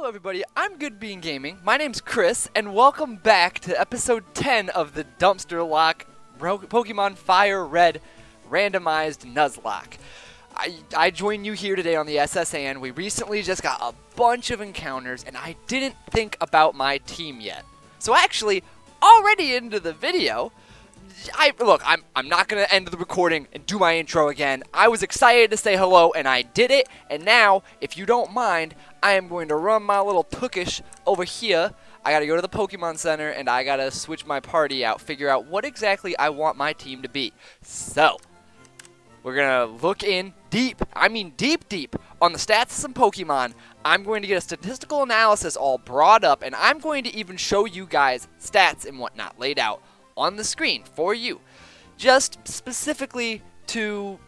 Hello everybody, I'm Good Bean Gaming, my name's Chris, and welcome back to episode 10 of the Dumpsterlocke Pokemon Fire Red randomized Nuzlocke. I join you here today on the SSN. We recently just got a bunch of encounters, and I didn't think about my team yet. So actually, already into the video, I'm not going to end the recording and do my intro again. I was excited to say hello, and I did it. And now, if you don't mind, I am going to run my little tookish over here. I got to go to the Pokemon Center, and I got to switch my party out, figure out what exactly I want my team to be. So, we're going to look in deep, deep, on the stats of some Pokemon. I'm going to get a statistical analysis all brought up, and I'm going to even show you guys stats and whatnot laid out on the screen for you, just specifically to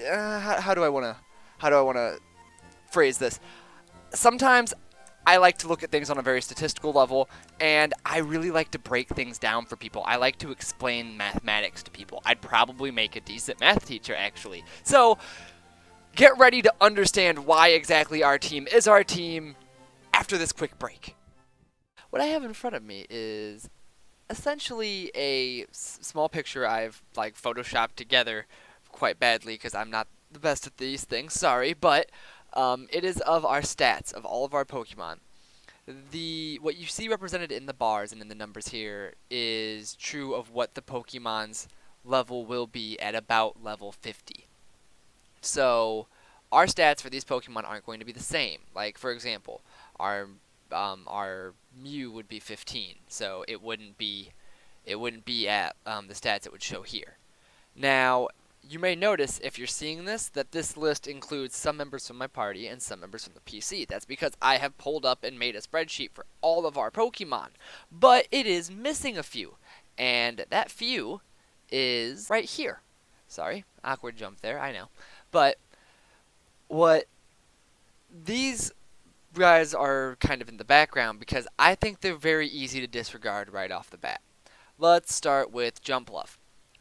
how do I want to phrase this? Sometimes I like to look at things on a very statistical level, and I really like to break things down for people. I like to explain mathematics to people. I'd probably make a decent math teacher, actually. So get ready to understand why exactly our team is our team after this quick break. What I have in front of me is essentially a small picture I've photoshopped together quite badly because I'm not the best at these things, sorry, but it is of our stats of all of our Pokemon. What you see represented in the bars and in the numbers here is true of what the Pokemon's level will be at about level 50. So our stats for these Pokemon aren't going to be the same. Like, for example, our Mew would be 15, so it wouldn't be at the stats it would show here. Now, you may notice if you're seeing this that this list includes some members from my party and some members from the PC. That's because I have pulled up and made a spreadsheet for all of our Pokemon, but it is missing a few, and that few is right here. Sorry, awkward jump there, I know. But what these guys are kind of in the background because I think they're very easy to disregard right off the bat. Let's start with Jumpluff.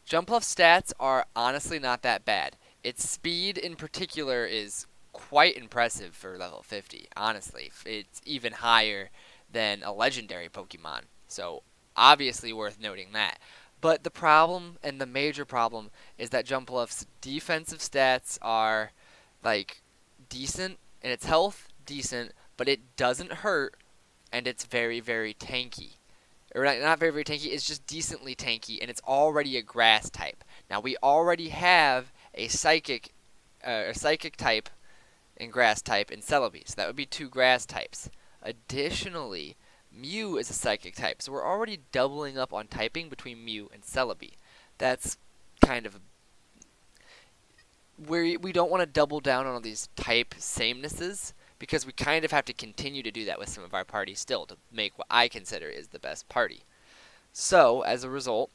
Jumpluff's stats are honestly not that bad. Its speed in particular is quite impressive for level 50, honestly. It's even higher than a legendary Pokemon, so obviously worth noting that. But the problem, and the major problem, is that Jumpluff's defensive stats are decent, and its health decent, but it doesn't hurt, and it's very, very tanky. Or not very, very tanky, it's just decently tanky, and it's already a grass type. Now, we already have a psychic type and grass type in Celebi, so that would be two grass types. Additionally, Mew is a psychic type, so we're already doubling up on typing between Mew and Celebi. That's kind of where we don't want to double down on all these type samenesses, because we kind of have to continue to do that with some of our parties still to make what I consider is the best party. So, as a result,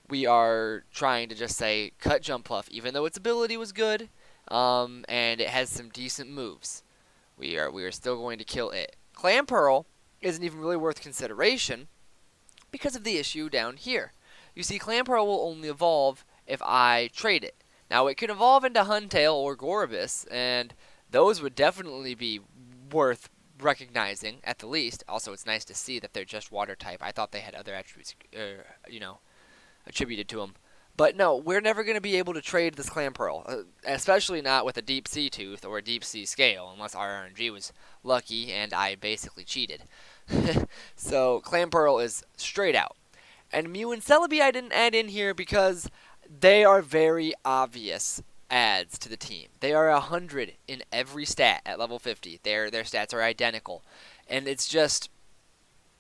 we are trying to just say, cut Jumpluff, even though its ability was good, and it has some decent moves. We are still going to kill it. Clamperl isn't even really worth consideration because of the issue down here. You see, Clamperl will only evolve if I trade it. Now, it can evolve into Huntail or Gorobus, and those would definitely be worth recognizing at the least. Also, it's nice to see that they're just water type. I thought they had other attributes, attributed to them. But no, we're never going to be able to trade this Clamperl, especially not with a Deep Sea Tooth or a Deep Sea Scale, unless our RNG was lucky and I basically cheated. So, Clamperl is straight out. And Mew and Celebi I didn't add in here because they are very obvious adds to the team. They are 100 in every stat at level 50. Their stats are identical, and it's just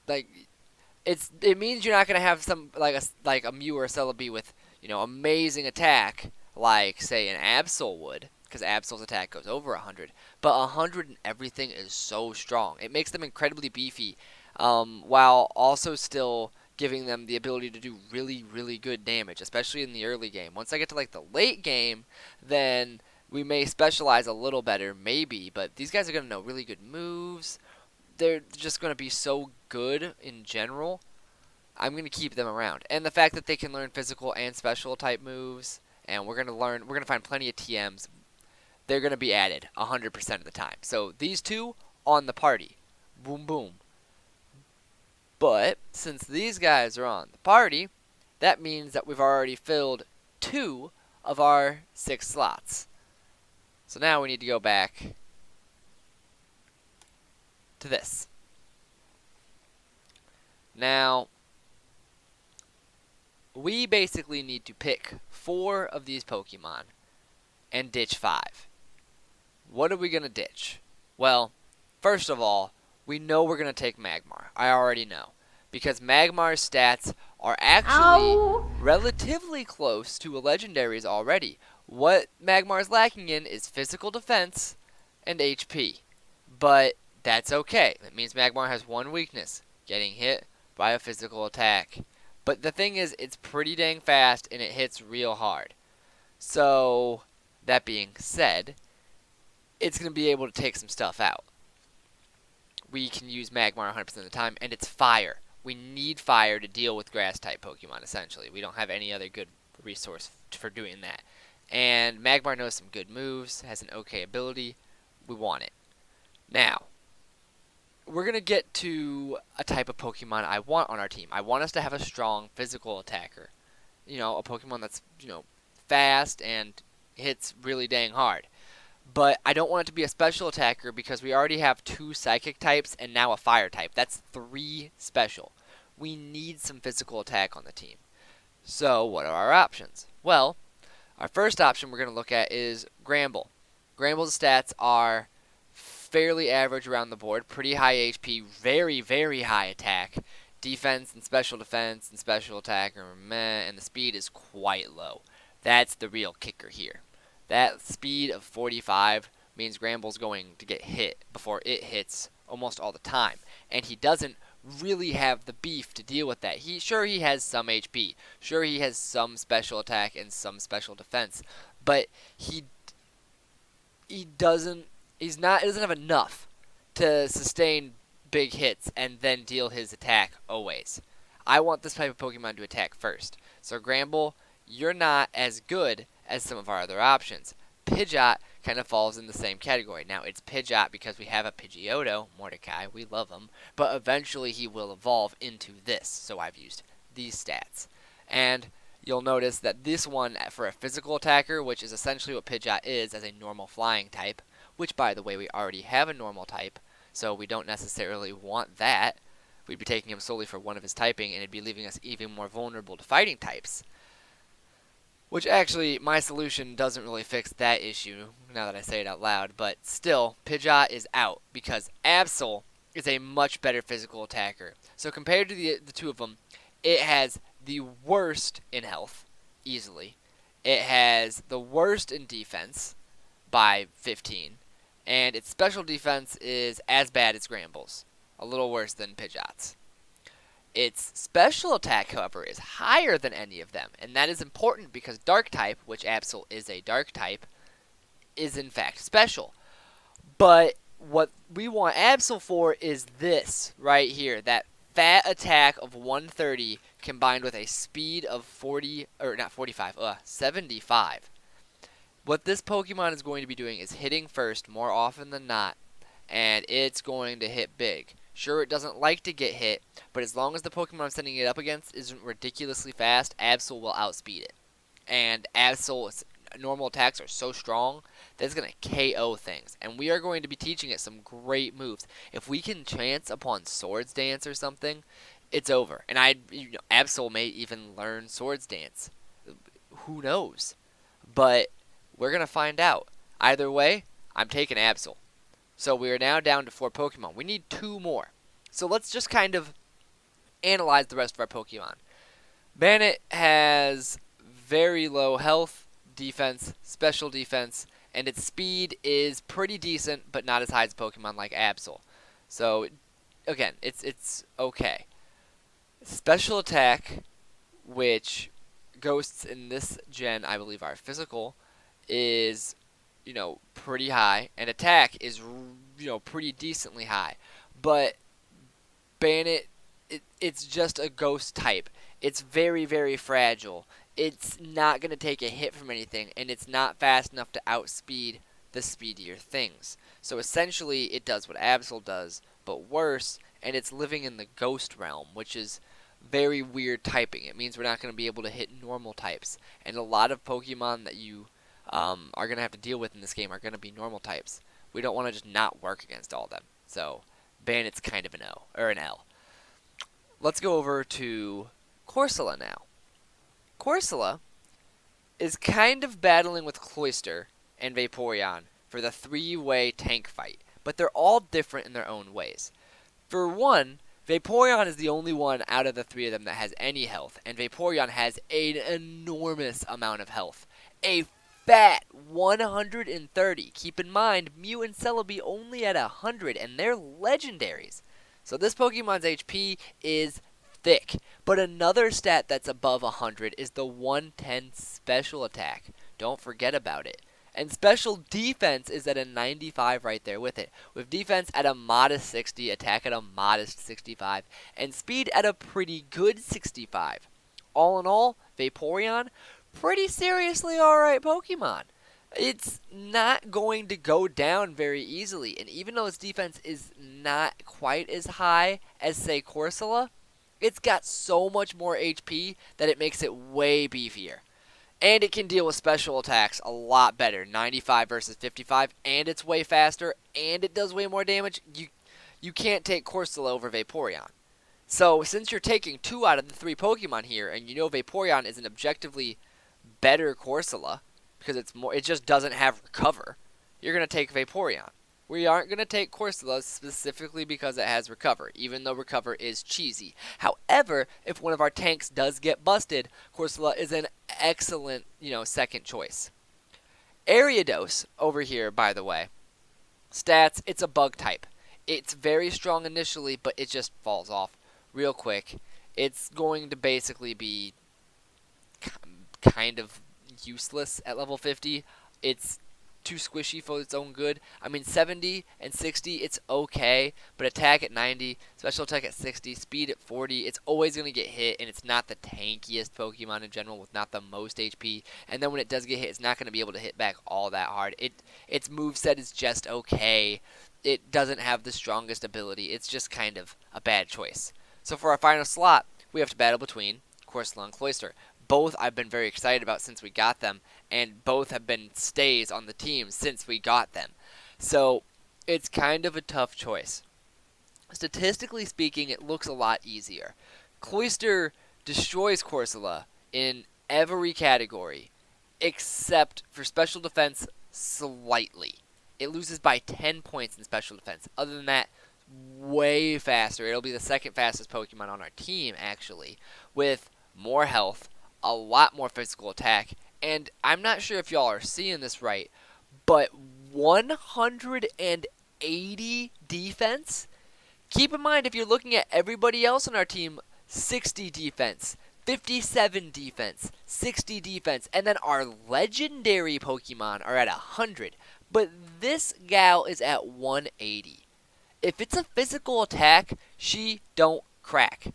it means you're not gonna have some like a Mew or a Celebi with amazing attack like say an Absol would, because Absol's attack goes over 100. But 100 in everything is so strong. It makes them incredibly beefy, while also still giving them the ability to do really, really good damage, especially in the early game. Once I get to the late game, then we may specialize a little better, maybe, but these guys are going to know really good moves. They're just going to be so good in general. I'm going to keep them around. And the fact that they can learn physical and special type moves, and we're going to find plenty of TMs, they're going to be added 100% of the time. So these two on the party. Boom, boom. But since these guys are on the party, that means that we've already filled 2 of our 6 slots. So now we need to go back to this. Now, we basically need to pick 4 of these Pokemon and ditch 5. What are we going to ditch? Well, first of all, we know we're going to take Magmar. I already know. Because Magmar's stats are actually relatively close to a Legendary's already. What Magmar's lacking in is physical defense and HP. But that's okay. That means Magmar has one weakness, getting hit by a physical attack. But the thing is, it's pretty dang fast and it hits real hard. So, that being said, it's going to be able to take some stuff out. We can use Magmar 100% of the time, and it's fire. We need fire to deal with grass-type Pokemon, essentially. We don't have any other good resource for doing that. And Magmar knows some good moves, has an okay ability. We want it. Now, we're going to get to a type of Pokemon I want on our team. I want us to have a strong physical attacker. You know, a Pokemon that's, fast and hits really dang hard. But I don't want it to be a special attacker because we already have 2 psychic types and now a fire type. That's 3 special. We need some physical attack on the team. So, what are our options? Well, our first option we're going to look at is Gramble. Gramble's stats are fairly average around the board. Pretty high HP, very, very high attack. Defense and special attack are meh, and the speed is quite low. That's the real kicker here. That speed of 45 means Gramble's going to get hit before it hits almost all the time. And he doesn't really have the beef to deal with that. He has some HP. Sure, he has some special attack and some special defense. But he doesn't have enough to sustain big hits and then deal his attack always. I want this type of Pokemon to attack first. So Gramble, you're not as good as some of our other options. Pidgeot kind of falls in the same category. Now, it's Pidgeot because we have a Pidgeotto, Mordecai, we love him, but eventually he will evolve into this, so I've used these stats. And you'll notice that this one, for a physical attacker, which is essentially what Pidgeot is as a normal flying type, which, by the way, we already have a normal type, so we don't necessarily want that. We'd be taking him solely for one of his typing, and it'd be leaving us even more vulnerable to fighting types. Which actually, my solution doesn't really fix that issue, now that I say it out loud, but still, Pidgeot is out, because Absol is a much better physical attacker. So compared to the 2 of them, it has the worst in health, easily. It has the worst in defense, by 15, and its special defense is as bad as Gramble's, a little worse than Pidgeot's. Its special attack, however, is higher than any of them, and that is important because Dark type, which Absol is a Dark type, is in fact special. But what we want Absol for is this right here, that fat attack of 130 combined with a speed of 75. What this Pokemon is going to be doing is hitting first more often than not, and it's going to hit big. Sure, it doesn't like to get hit, but as long as the Pokemon I'm sending it up against isn't ridiculously fast, Absol will outspeed it. And Absol's normal attacks are so strong that it's going to KO things. And we are going to be teaching it some great moves. If we can chance upon Swords Dance or something, it's over. And Absol may even learn Swords Dance. Who knows? But we're going to find out. Either way, I'm taking Absol. So we are now down to 4 Pokemon. We need 2 more. So let's just kind of analyze the rest of our Pokemon. Bannet has very low health, defense, special defense, and its speed is pretty decent, but not as high as a Pokemon like Absol. So, again, it's okay. Special attack, which ghosts in this gen, I believe, are physical, is pretty high, and attack is, pretty decently high. But Bannet, it's just a ghost type. It's very, very fragile. It's not going to take a hit from anything, and it's not fast enough to outspeed the speedier things. So essentially, it does what Absol does, but worse, and it's living in the ghost realm, which is very weird typing. It means we're not going to be able to hit normal types, and a lot of Pokemon that you are going to have to deal with in this game are going to be normal types. We don't want to just not work against all of them. So Bandit's kind of an O, or an L. Let's go over to Corsola now. Corsola is kind of battling with Cloyster and Vaporeon for the three-way tank fight, but they're all different in their own ways. For one, Vaporeon is the only one out of the three of them that has any health, and Vaporeon has an enormous amount of health. A fat 130. Keep in mind, Mew and Celebi only at 100, and they're legendaries. So this Pokemon's HP is thick. But another stat that's above 100 is the 110 special attack. Don't forget about it. And special defense is at a 95 right there with it. With defense at a modest 60, attack at a modest 65, and speed at a pretty good 65. All in all, Vaporeon, pretty seriously alright Pokemon. It's not going to go down very easily, and even though its defense is not quite as high as, say, Corsola, it's got so much more HP that it makes it way beefier. And it can deal with special attacks a lot better, 95 versus 55, and it's way faster, and it does way more damage. You can't take Corsola over Vaporeon. So since you're taking 2 out of the 3 Pokemon here, and you know Vaporeon is an objectively better Corsola, because it just doesn't have Recover, you're going to take Vaporeon. We aren't going to take Corsola specifically because it has Recover, even though Recover is cheesy. However, if one of our tanks does get busted, Corsola is an excellent, second choice. Ariados over here, by the way. Stats, it's a bug type. It's very strong initially, but it just falls off real quick. It's going to basically be kind of useless at level 50. It's too squishy for its own good. I mean, 70 and 60, it's okay, but attack at 90, special attack at 60, speed at 40, it's always going to get hit, and it's not the tankiest Pokemon in general with not the most HP, and then when it does get hit, it's not going to be able to hit back all that hard. Its moveset is just okay. It doesn't have the strongest ability. It's just kind of a bad choice. So for our final slot, we have to battle between Corsola and Cloyster. Both I've been very excited about since we got them, and both have been stays on the team since we got them. So it's kind of a tough choice. Statistically speaking, it looks a lot easier. Cloyster destroys Corsola in every category, except for special defense slightly. It loses by 10 points in special defense. Other than that, way faster. It'll be the second fastest Pokemon on our team, actually, with more health, a lot more physical attack, and I'm not sure if y'all are seeing this right, but 180 defense? Keep in mind, if you're looking at everybody else on our team, 60 defense, 57 defense, 60 defense, and then our legendary Pokemon are at 100, but this gal is at 180. If it's a physical attack, she don't crack.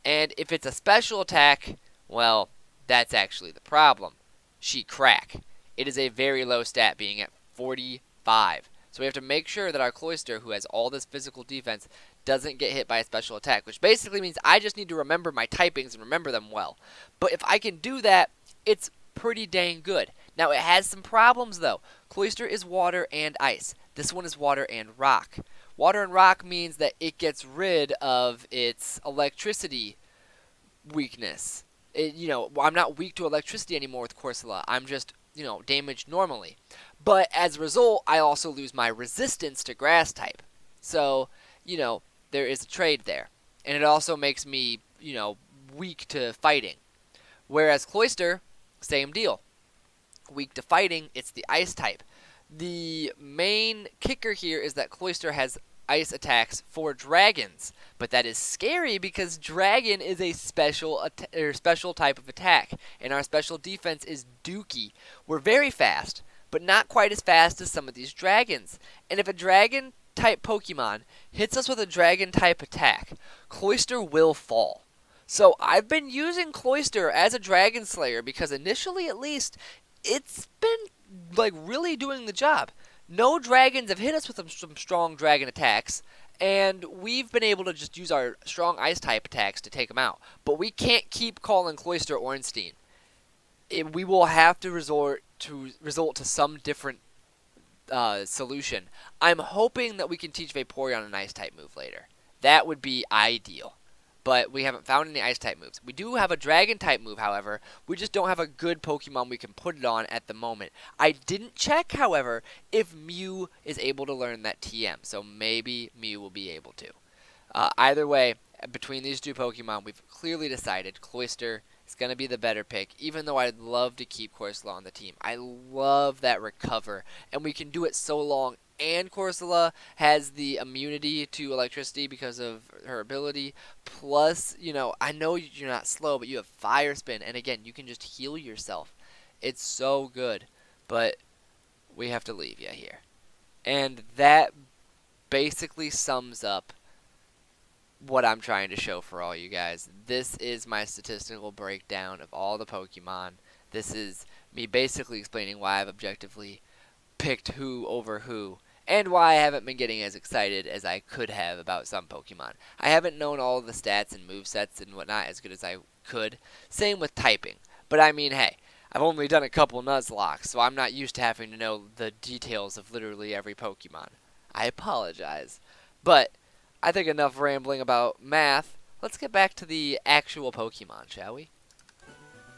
And if it's a special attack, well, that's actually the problem. She crack. It is a very low stat, being at 45. So we have to make sure that our Cloyster, who has all this physical defense, doesn't get hit by a special attack, which basically means I just need to remember my typings and remember them well. But if I can do that, it's pretty dang good. Now, it has some problems, though. Cloyster is water and ice. This one is water and rock. Water and rock means that it gets rid of its electricity weakness. I'm not weak to electricity anymore with Corsola. I'm just, damaged normally. But as a result, I also lose my resistance to grass type. So, there is a trade there. And it also makes me, weak to fighting. Whereas Cloyster, same deal. Weak to fighting, it's the ice type. The main kicker here is that Cloyster has ice attacks for dragons, but that is scary because dragon is a special type of attack, and our special defense is dookie. We're very fast, but not quite as fast as some of these dragons. And if a dragon type Pokemon hits us with a dragon type attack, Cloyster will fall. So I've been using Cloyster as a Dragon Slayer because initially, at least, it's been really doing the job. No dragons have hit us with some strong dragon attacks, And we've been able to just use our strong ice-type attacks to take them out. But we can't keep calling Cloyster Ornstein. We will have to resort to some different solution. I'm hoping that we can teach Vaporeon an ice-type move later. That would be ideal. But we haven't found any ice-type moves. We do have a dragon-type move, however. We just don't have a good Pokemon we can put it on at the moment. I didn't check, however, if Mew is able to learn that TM. So maybe Mew will be able to. Either way, between these two Pokemon, we've clearly decided Cloyster is going to be the better pick, even though I'd love to keep Corsola on the team. I love that recover, and we can do it so long. And Corsola has the immunity to electricity because of her ability. Plus, you know, I know you're not slow, but you have Fire Spin. And again, you can just heal yourself. It's so good. But we have to leave you here. And that basically sums up what I'm trying to show for all you guys. This is my statistical breakdown of all the Pokemon. This is me basically explaining why I've objectively picked who over who, and why I haven't been getting as excited as I could have about some Pokemon. I haven't known all of the stats and movesets and whatnot as good as I could. Same with typing. But I mean, hey, I've only done a couple Nuzlocke, so I'm not used to having to know the details of literally every Pokemon. I apologize. But I think enough rambling about math. Let's get back to the actual Pokemon, shall we?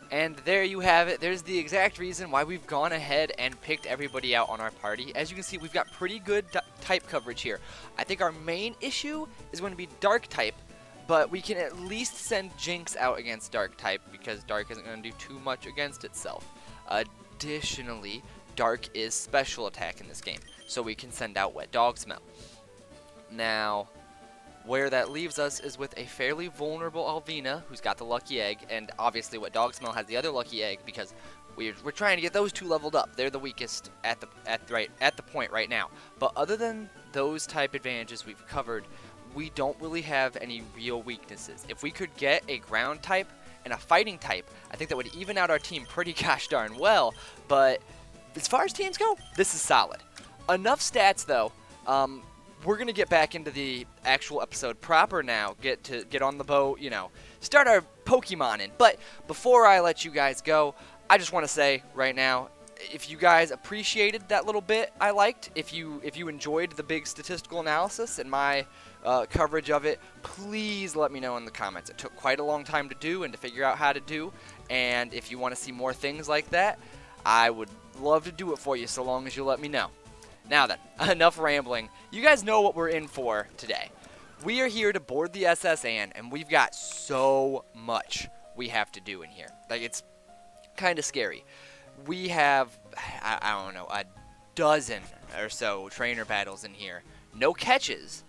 And there you have it. There's the exact reason why we've gone ahead and picked everybody out on our party. As you can see, we've got pretty good type coverage here. I think our main issue is going to be Dark type, but we can at least send Jinx out against Dark type because Dark isn't going to do too much against itself. Additionally, Dark is special attack in this game, so we can send out Wet Dog Smell. Now, where that leaves us is with a fairly vulnerable Alvina, who's got the Lucky Egg, and obviously Wet Dog Smell has the other Lucky Egg because we're trying to get those two leveled up. They're the weakest at the point right now. But other than those type advantages we've covered, we don't really have any real weaknesses. If we could get a ground type and a fighting type, I think that would even out our team pretty gosh darn well. But as far as teams go, this is solid. Enough stats though. We're going to get back into the actual episode proper now, get on the boat, you know, start our Pokemon in. But before I let you guys go, I just want to say right now, if you guys appreciated that little bit I liked, if you enjoyed the big statistical analysis and my coverage of it, please let me know in the comments. It took quite a long time to do and to figure out how to do, and if you want to see more things like that, I would love to do it for you so long as you let me know. Now then, enough rambling. You guys know what we're in for today. We are here to board the SS Anne, and we've got so much we have to do in here. Like, it's kind of scary. We have, I don't know, a dozen or so trainer battles in here. No catches.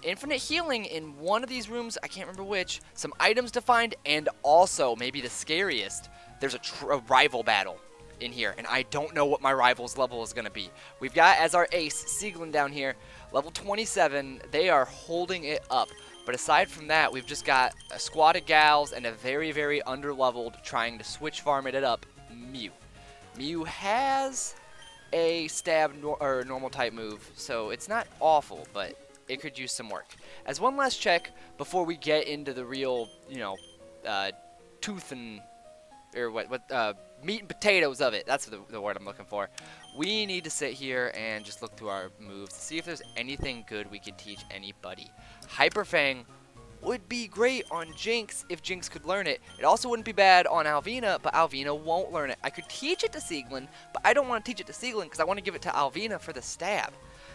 Infinite healing in one of these rooms, I can't remember which. Some items to find, and also, maybe the scariest, there's a rival battle in here, and I don't know what my rival's level is going to be. We've got as our ace Sieglin down here, level 27. They are holding it up, but aside from that, we've just got a squad of gals and a very, very underleveled trying to switch farm it up Mew. Mew has a stab or normal type move, so it's not awful, but it could use some work. As one last check before we get into the real, you know, tooth and or meat and potatoes of it. That's the word I'm looking for. We need to sit here and just look through our moves to see if there's anything good we could teach anybody. Hyper Fang would be great on Jinx if Jinx could learn it. It also wouldn't be bad on Alvina, but Alvina won't learn it. I could teach it to Sieglin, but I don't want to teach it to Sieglin because I want to give it to Alvina for the stab.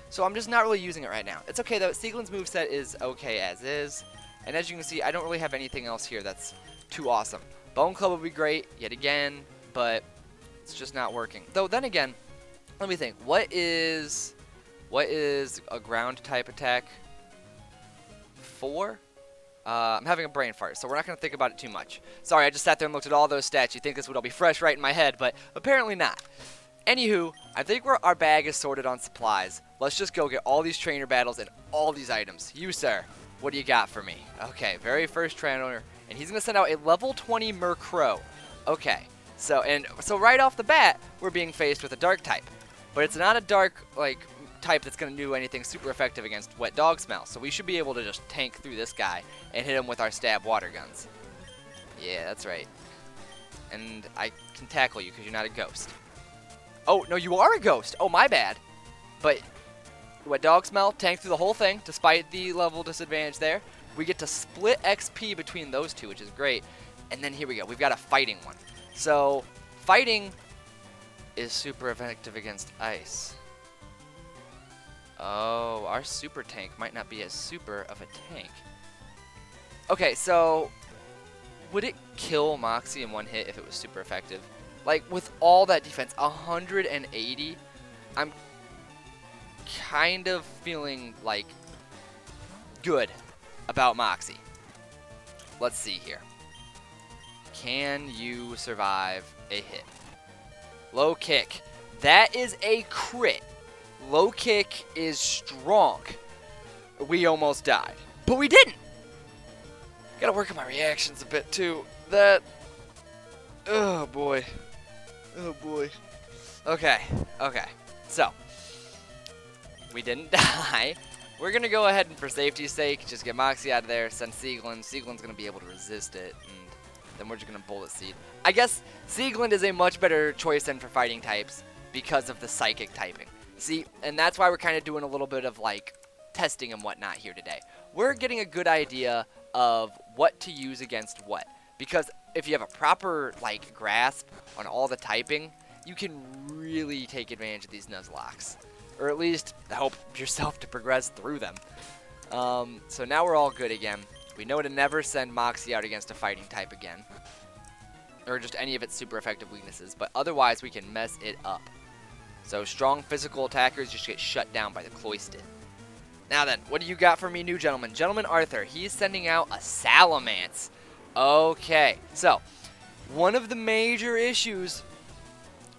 So I'm just not really using it right now. It's okay though. Sieglin's moveset is okay as is. And as you can see, I don't really have anything else here that's too awesome. Bone Club would be great, yet again, but it's just not working. Though then again, let me think. What is a ground type attack? 4? I'm having a brain fart, so we're not going to think about it too much. Sorry, I just sat there and looked at all those stats. You'd think this would all be fresh right in my head, but apparently not. Anywho, I think our bag is sorted on supplies. Let's just go get all these trainer battles and all these items. You, sir, what do you got for me? Okay, very first trainer. And he's going to send out a level 20 Murkrow. Okay, so right off the bat, we're being faced with a dark type. But it's not a dark, like, type that's going to do anything super effective against Wet Dog Smell. So we should be able to just tank through this guy and hit him with our stab water guns. Yeah, that's right. And I can tackle you because you're not a ghost. Oh, no, you are a ghost. Oh, my bad. But Wet Dog Smell, tank through the whole thing despite the level disadvantage there. We get to split XP between those two, which is great. And then here we go. We've got a fighting one. So fighting is super effective against ice. Oh, our super tank might not be as super of a tank. Okay, so would it kill Moxie in one hit if it was super effective? Like, with all that defense, 180, I'm kind of feeling, like, good about Moxie. Let's see here. Can you survive a hit? Low kick. That is a crit. Low kick is strong. We almost died, but we didn't. Gotta work on my reactions a bit too. That, oh boy. Oh boy. Okay, so we didn't die. We're gonna go ahead and, for safety's sake, just get Moxie out of there, send Sieglin. Sieglin's gonna be able to resist it, and then we're just gonna Bullet Seed. I guess Sieglin is a much better choice than for fighting types because of the psychic typing. See, and that's why we're kind of doing a little bit of, like, testing and whatnot here today. We're getting a good idea of what to use against what. Because if you have a proper, like, grasp on all the typing, you can really take advantage of these Nuzlocks. Or at least help yourself to progress through them. So now we're all good again. We know to never send Moxie out against a fighting type again. Or just any of its super effective weaknesses. But otherwise, we can mess it up. So strong physical attackers just get shut down by the Cloisted. Now then, what do you got for me, new gentleman? Gentleman Arthur, he's sending out a Salamence. Okay, so one of the major issues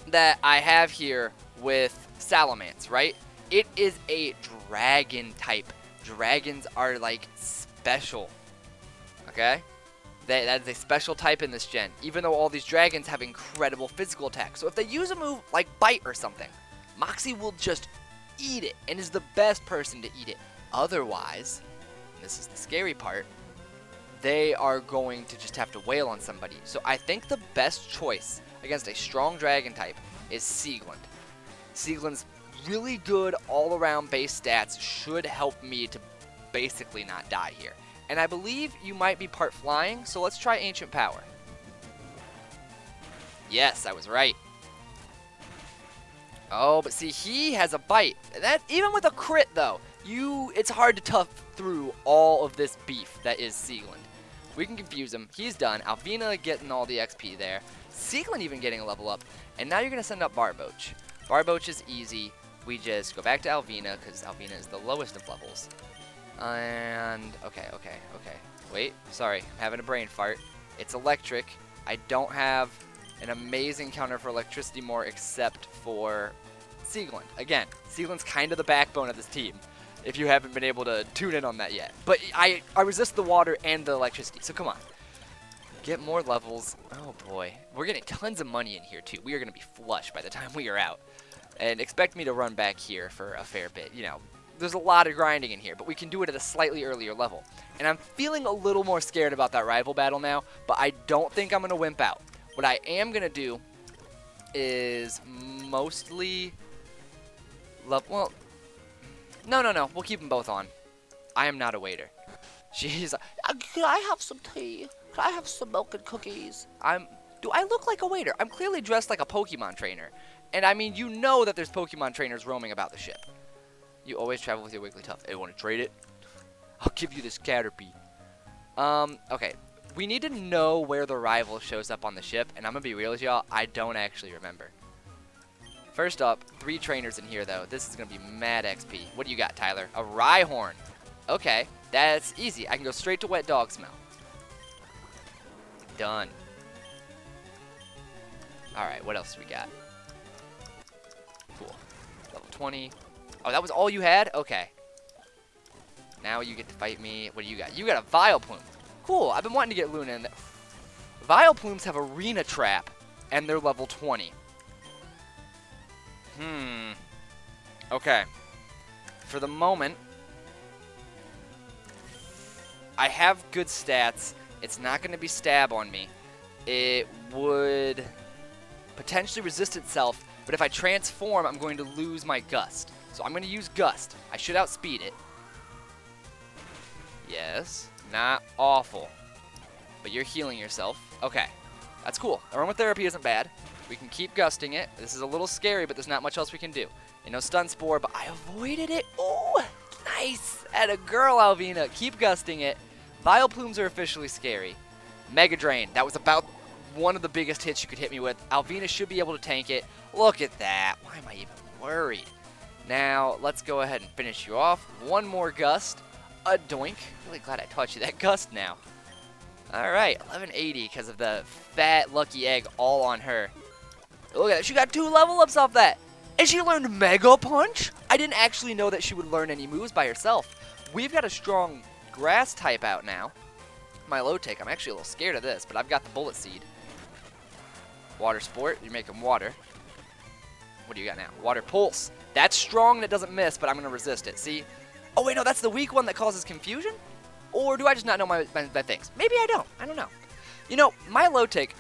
that I have here with Salamence, right? It is a dragon type. Dragons are like special. Okay? That is a special type in this gen, even though all these dragons have incredible physical attacks. So if they use a move like Bite or something, Moxie will just eat it and is the best person to eat it. Otherwise, and this is the scary part, they are going to just have to wail on somebody. So I think the best choice against a strong dragon type is Sieglin. Sieglin's really good all-around base stats should help me to basically not die here. And I believe you might be part flying, so let's try Ancient Power. Yes, I was right. Oh, but see, he has a bite. That, even with a crit, though, it's hard to tough through all of this beef that is Sieglin. We can confuse him. He's done. Alvina getting all the XP there. Sieglin even getting a level up. And now you're going to send up Barboach. Barboach is easy. We just go back to Alvina, because Alvina is the lowest of levels. And, okay. Wait, sorry, I'm having a brain fart. It's electric. I don't have an amazing counter for electricity more except for Sieglin. Again, Sieglin's kind of the backbone of this team, if you haven't been able to tune in on that yet. But I resist the water and the electricity, so come on. Get more levels. Oh boy. We're getting tons of money in here too. We are going to be flush by the time we are out. And expect me to run back here for a fair bit, you know. There's a lot of grinding in here, but we can do it at a slightly earlier level. And I'm feeling a little more scared about that rival battle now, but I don't think I'm going to wimp out. What I am going to do is mostly... Well, no. We'll keep them both on. I am not a waiter. She's like, can I have some tea? Can I have some milk and cookies? Do I look like a waiter? I'm clearly dressed like a Pokemon trainer. And I mean, you know that there's Pokemon trainers roaming about the ship. You always travel with your Wigglytuff. Hey, want to trade it? I'll give you this Caterpie. Okay. We need to know where the rival shows up on the ship. And I'm going to be real with y'all, I don't actually remember. First up, 3 trainers in here, though. This is going to be mad XP. What do you got, Tyler? A Rhyhorn. Okay. That's easy. I can go straight to Wet Dog Smell. Done. Alright, what else do we got? Cool. Level 20. Oh, that was all you had? Okay. Now you get to fight me. What do you got? You got a Vileplume. Cool. I've been wanting to get Luna in there. Vileplumes have Arena Trap, and they're level 20. Okay. for the moment, I have good stats. It's not going to be stab on me. It would potentially resist itself, but if I transform, I'm going to lose my gust. So I'm going to use gust. I should outspeed it. Yes, not awful. But you're healing yourself. Okay, that's cool. Aromatherapy isn't bad. We can keep gusting it. This is a little scary, but there's not much else we can do. You know, stun spore, but I avoided it. Oh, nice. At a girl, Alvina. Keep gusting it. Vile plumes are officially scary. Mega drain. That was about one of the biggest hits you could hit me with. Alvina should be able to tank it. Look at that. Why am I even worried? Now, let's go ahead and finish you off. One more gust. A doink. Really glad I taught you that gust now. Alright, 1180 because of the fat lucky egg all on her. Look at that. She got 2 level ups off that. And she learned Mega Punch? I didn't actually know that she would learn any moves by herself. We've got a strong grass type out now. My low take. I'm actually a little scared of this, but I've got the bullet seed. Water sport. You're making water. What do you got now? Water pulse. That's strong and it doesn't miss, but I'm going to resist it. See? Oh, wait, no, that's the weak one that causes confusion? Or do I just not know my things? Maybe I don't. I don't know. You know, my low take,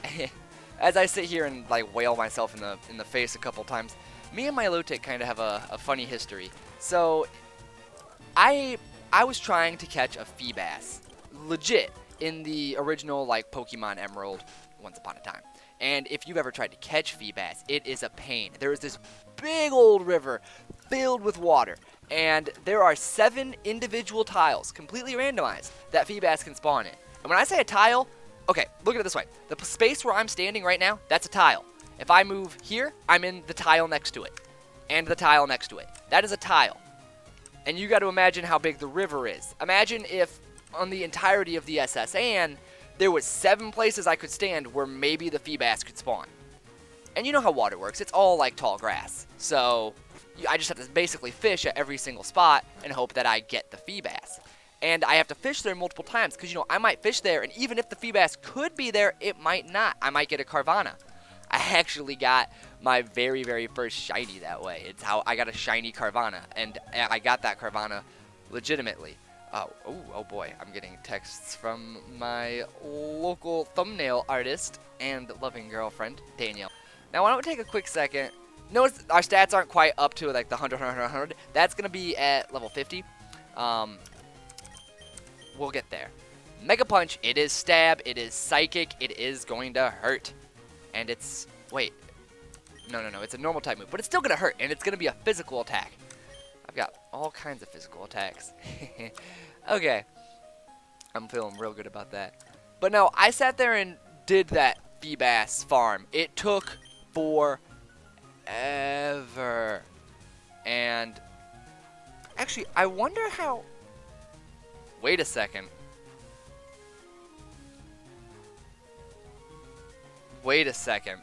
as I sit here and like wail myself in the face a couple times, me and my low take kind of have a funny history. So, I was trying to catch a Feebas, legit, in the original like Pokemon Emerald once upon a time. And if you've ever tried to catch Feebas, it is a pain. There is this big old river filled with water, and there are 7 individual tiles, completely randomized, that Feebas can spawn in. And when I say a tile, okay, look at it this way. The space where I'm standing right now, that's a tile. If I move here, I'm in the tile next to it, and the tile next to it. That is a tile. And you got to imagine how big the river is. Imagine if on the entirety of the SS Anne, there was 7 places I could stand where maybe the Feebas could spawn. And you know how water works. It's all like tall grass. So I just have to basically fish at every single spot and hope that I get the Feebas. And I have to fish there multiple times because, you know, I might fish there, and even if the Feebas could be there, it might not. I might get a Carvana. I actually got my very, very first shiny that way. It's how I got a shiny Carvana, and I got that Carvana legitimately. Oh boy, I'm getting texts from my local thumbnail artist and loving girlfriend, Danielle. Now, why don't we take a quick second. Notice our stats aren't quite up to like the 100, 100, 100. That's going to be at level 50. We'll get there. Mega Punch, it is stab, it is psychic, it is going to hurt. And it's, wait, no, it's a normal type move, but it's still going to hurt, and it's going to be a physical attack. I've got all kinds of physical attacks. Okay. I'm feeling real good about that. But no, I sat there and did that Feebas farm. It took forever. And actually, I wonder how... Wait a second. Wait a second.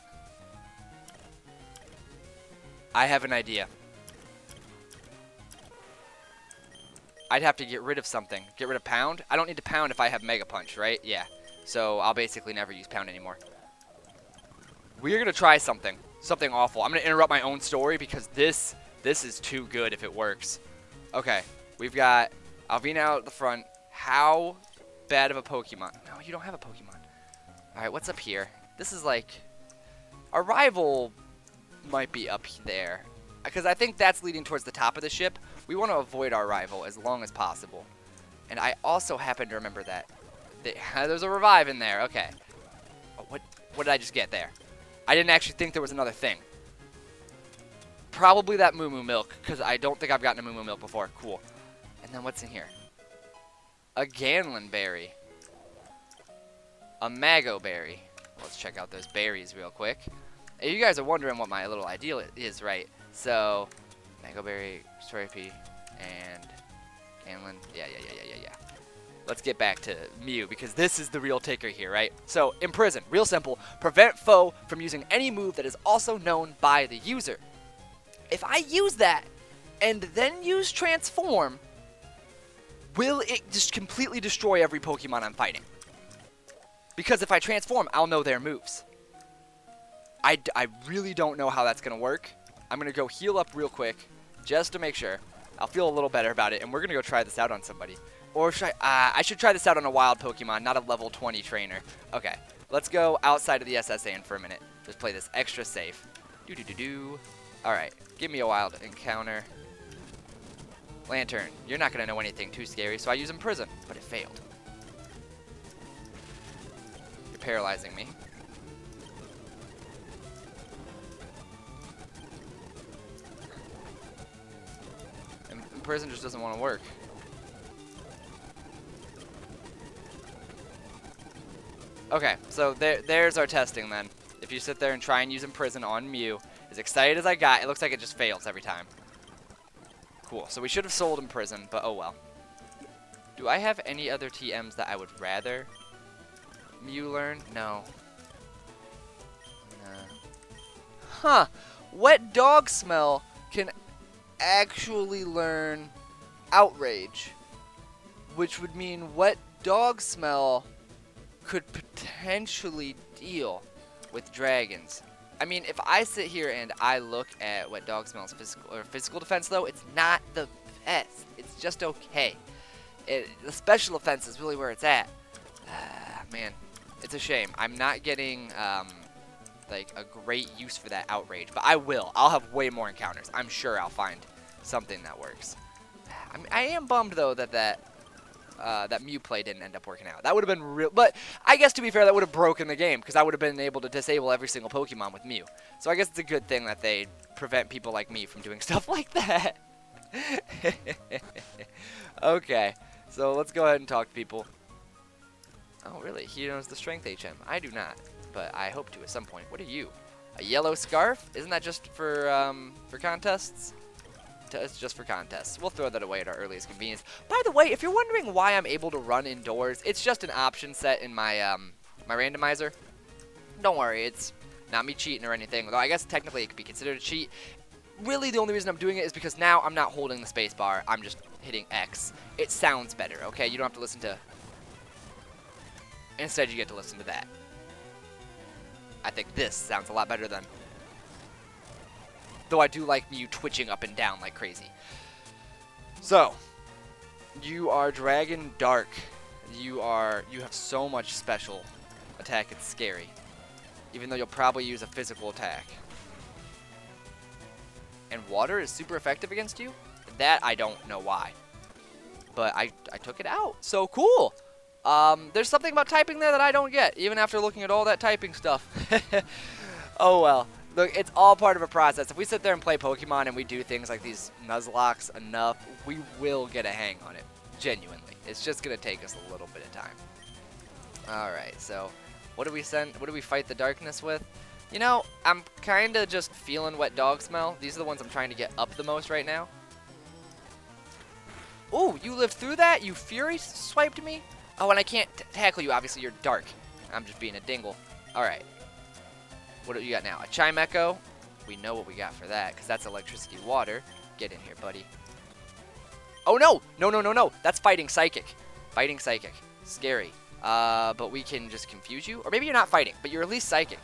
I have an idea. I'd have to get rid of something. Get rid of Pound? I don't need to Pound if I have Mega Punch, right? Yeah. So I'll basically never use Pound anymore. We're going to try something. Something awful. I'm going to interrupt my own story because this is too good if it works. Okay. We've got Alvina out at the front. How bad of a Pokemon? No, you don't have a Pokemon. Alright, what's up here? This is like... Our rival might be up there. Because I think that's leading towards the top of the ship. We want to avoid our rival as long as possible. And I also happen to remember that there's a revive in there. Okay. Oh, what did I just get there? I didn't actually think there was another thing. Probably that Moo Moo Milk, because I don't think I've gotten a Moo Moo Milk before. Cool. And then what's in here? A Ganlan Berry. A Mago Berry. Let's check out those berries real quick. If you guys are wondering what my little ideal is, right? So, Mango Berry, Story Pea, and Ganlan. Yeah. Let's get back to Mew, because this is the real taker here, right? So, Imprison. Real simple. Prevent foe from using any move that is also known by the user. If I use that, and then use Transform, will it just completely destroy every Pokemon I'm fighting? Because if I Transform, I'll know their moves. I really don't know how that's going to work. I'm going to go heal up real quick, just to make sure. I'll feel a little better about it, and we're going to go try this out on somebody. Or should I should try this out on a wild Pokemon, not a level 20 trainer. Okay, let's go outside of the SSN for a minute. Just play this extra safe. Do-do-do-do. Alright, give me a wild encounter. Lantern, you're not going to know anything too scary, so I use Imprison, but it failed. You're paralyzing me. Imprison just doesn't want to work. Okay, so there's our testing then. If you sit there and try and use Imprison on Mew, as excited as I got, it looks like it just fails every time. Cool, so we should have sold Imprison, but oh well. Do I have any other TMs that I would rather Mew learn? No. Huh. Wet Dog Smell can actually learn Outrage, which would mean Wet Dog Smell could potentially deal with dragons. I mean, if I sit here and I look at Wet Dog Smell's physical defense, though, it's not the best. It's just okay. The special offense is really where it's at. Man, it's a shame. I'm not getting like a great use for that Outrage, but I will. I'll have way more encounters. I'm sure I'll find something that works. I am bummed though that Mew play didn't end up working out. That would have been real, but I guess to be fair, that would have broken the game because I would have been able to disable every single Pokemon with Mew. So I guess it's a good thing that they prevent people like me from doing stuff like that. Okay, so let's go ahead and talk to people. Oh, really? He knows the Strength HM. I do not, but I hope to at some point. What are you? A yellow scarf? Isn't that just for contests? It's just for contests. We'll throw that away at our earliest convenience. By the way, if you're wondering why I'm able to run indoors, it's just an option set in my my randomizer. Don't worry, it's not me cheating or anything. Although I guess technically it could be considered a cheat. Really, the only reason I'm doing it is because now I'm not holding the space bar. I'm just hitting X. It sounds better, okay? You don't have to listen to... Instead, you get to listen to that. I think this sounds a lot better than... Though I do like you twitching up and down like crazy. So, you are Dragon Dark. You have so much special attack, it's scary. Even though you'll probably use a physical attack. And water is super effective against you? That I don't know why. But I took it out. So cool. There's something about typing there that I don't get, even after looking at all that typing stuff. Oh well. Look, it's all part of a process. If we sit there and play Pokemon and we do things like these Nuzlocks enough, we will get a hang on it. Genuinely. It's just going to take us a little bit of time. Alright, so what do we fight the darkness with? You know, I'm kind of just feeling Wet Dog Smell. These are the ones I'm trying to get up the most right now. Ooh, you lived through that? You Fury swiped me? Oh, and I can't tackle you. Obviously, you're dark. I'm just being a dingle. Alright. What do you got now? A Chime Echo. We know what we got for that, because that's electricity water. Get in here, buddy. Oh, no! No, no, no, no. That's fighting Psychic. Fighting Psychic. Scary. But we can just confuse you. Or maybe you're not fighting, but you're at least Psychic.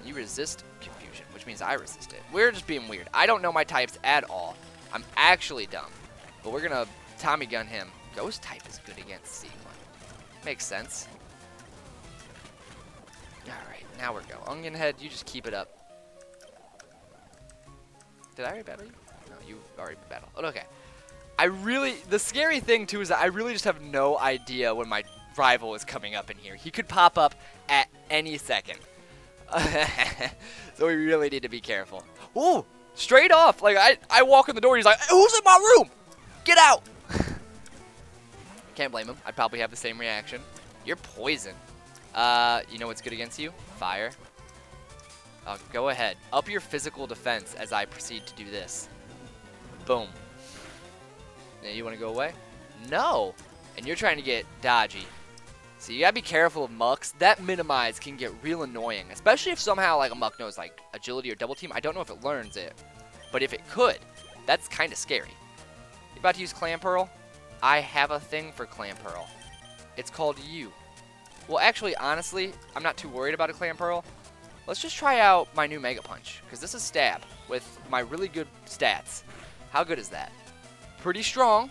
You resist confusion, which means I resist it. We're just being weird. I don't know my types at all. I'm actually dumb. But we're going to Tommy Gun him. Ghost type is good against C1. Makes sense. Alright, now we're go. Onion Head, you just keep it up. Did I already battle you? No, you already battled. Oh, okay. The scary thing too is that I really just have no idea when my rival is coming up in here. He could pop up at any second. So we really need to be careful. Ooh, straight off. Like I walk in the door and he's like, who's in my room? Get out. Can't blame him. I'd probably have the same reaction. You're poison. You know what's good against you? Fire. Go ahead. Up your physical defense as I proceed to do this. Boom. Now you want to go away? No. And you're trying to get dodgy. So you gotta be careful of mucks. That minimize can get real annoying, especially if somehow like a muck knows like agility or double team. I don't know if it learns it, but if it could, that's kind of scary. You about to use Clam Pearl? I have a thing for Clam Pearl. It's called you. Well, actually, honestly, I'm not too worried about a Clam Pearl. Let's just try out my new Mega Punch, because this is Stab with my really good stats. How good is that? pretty strong.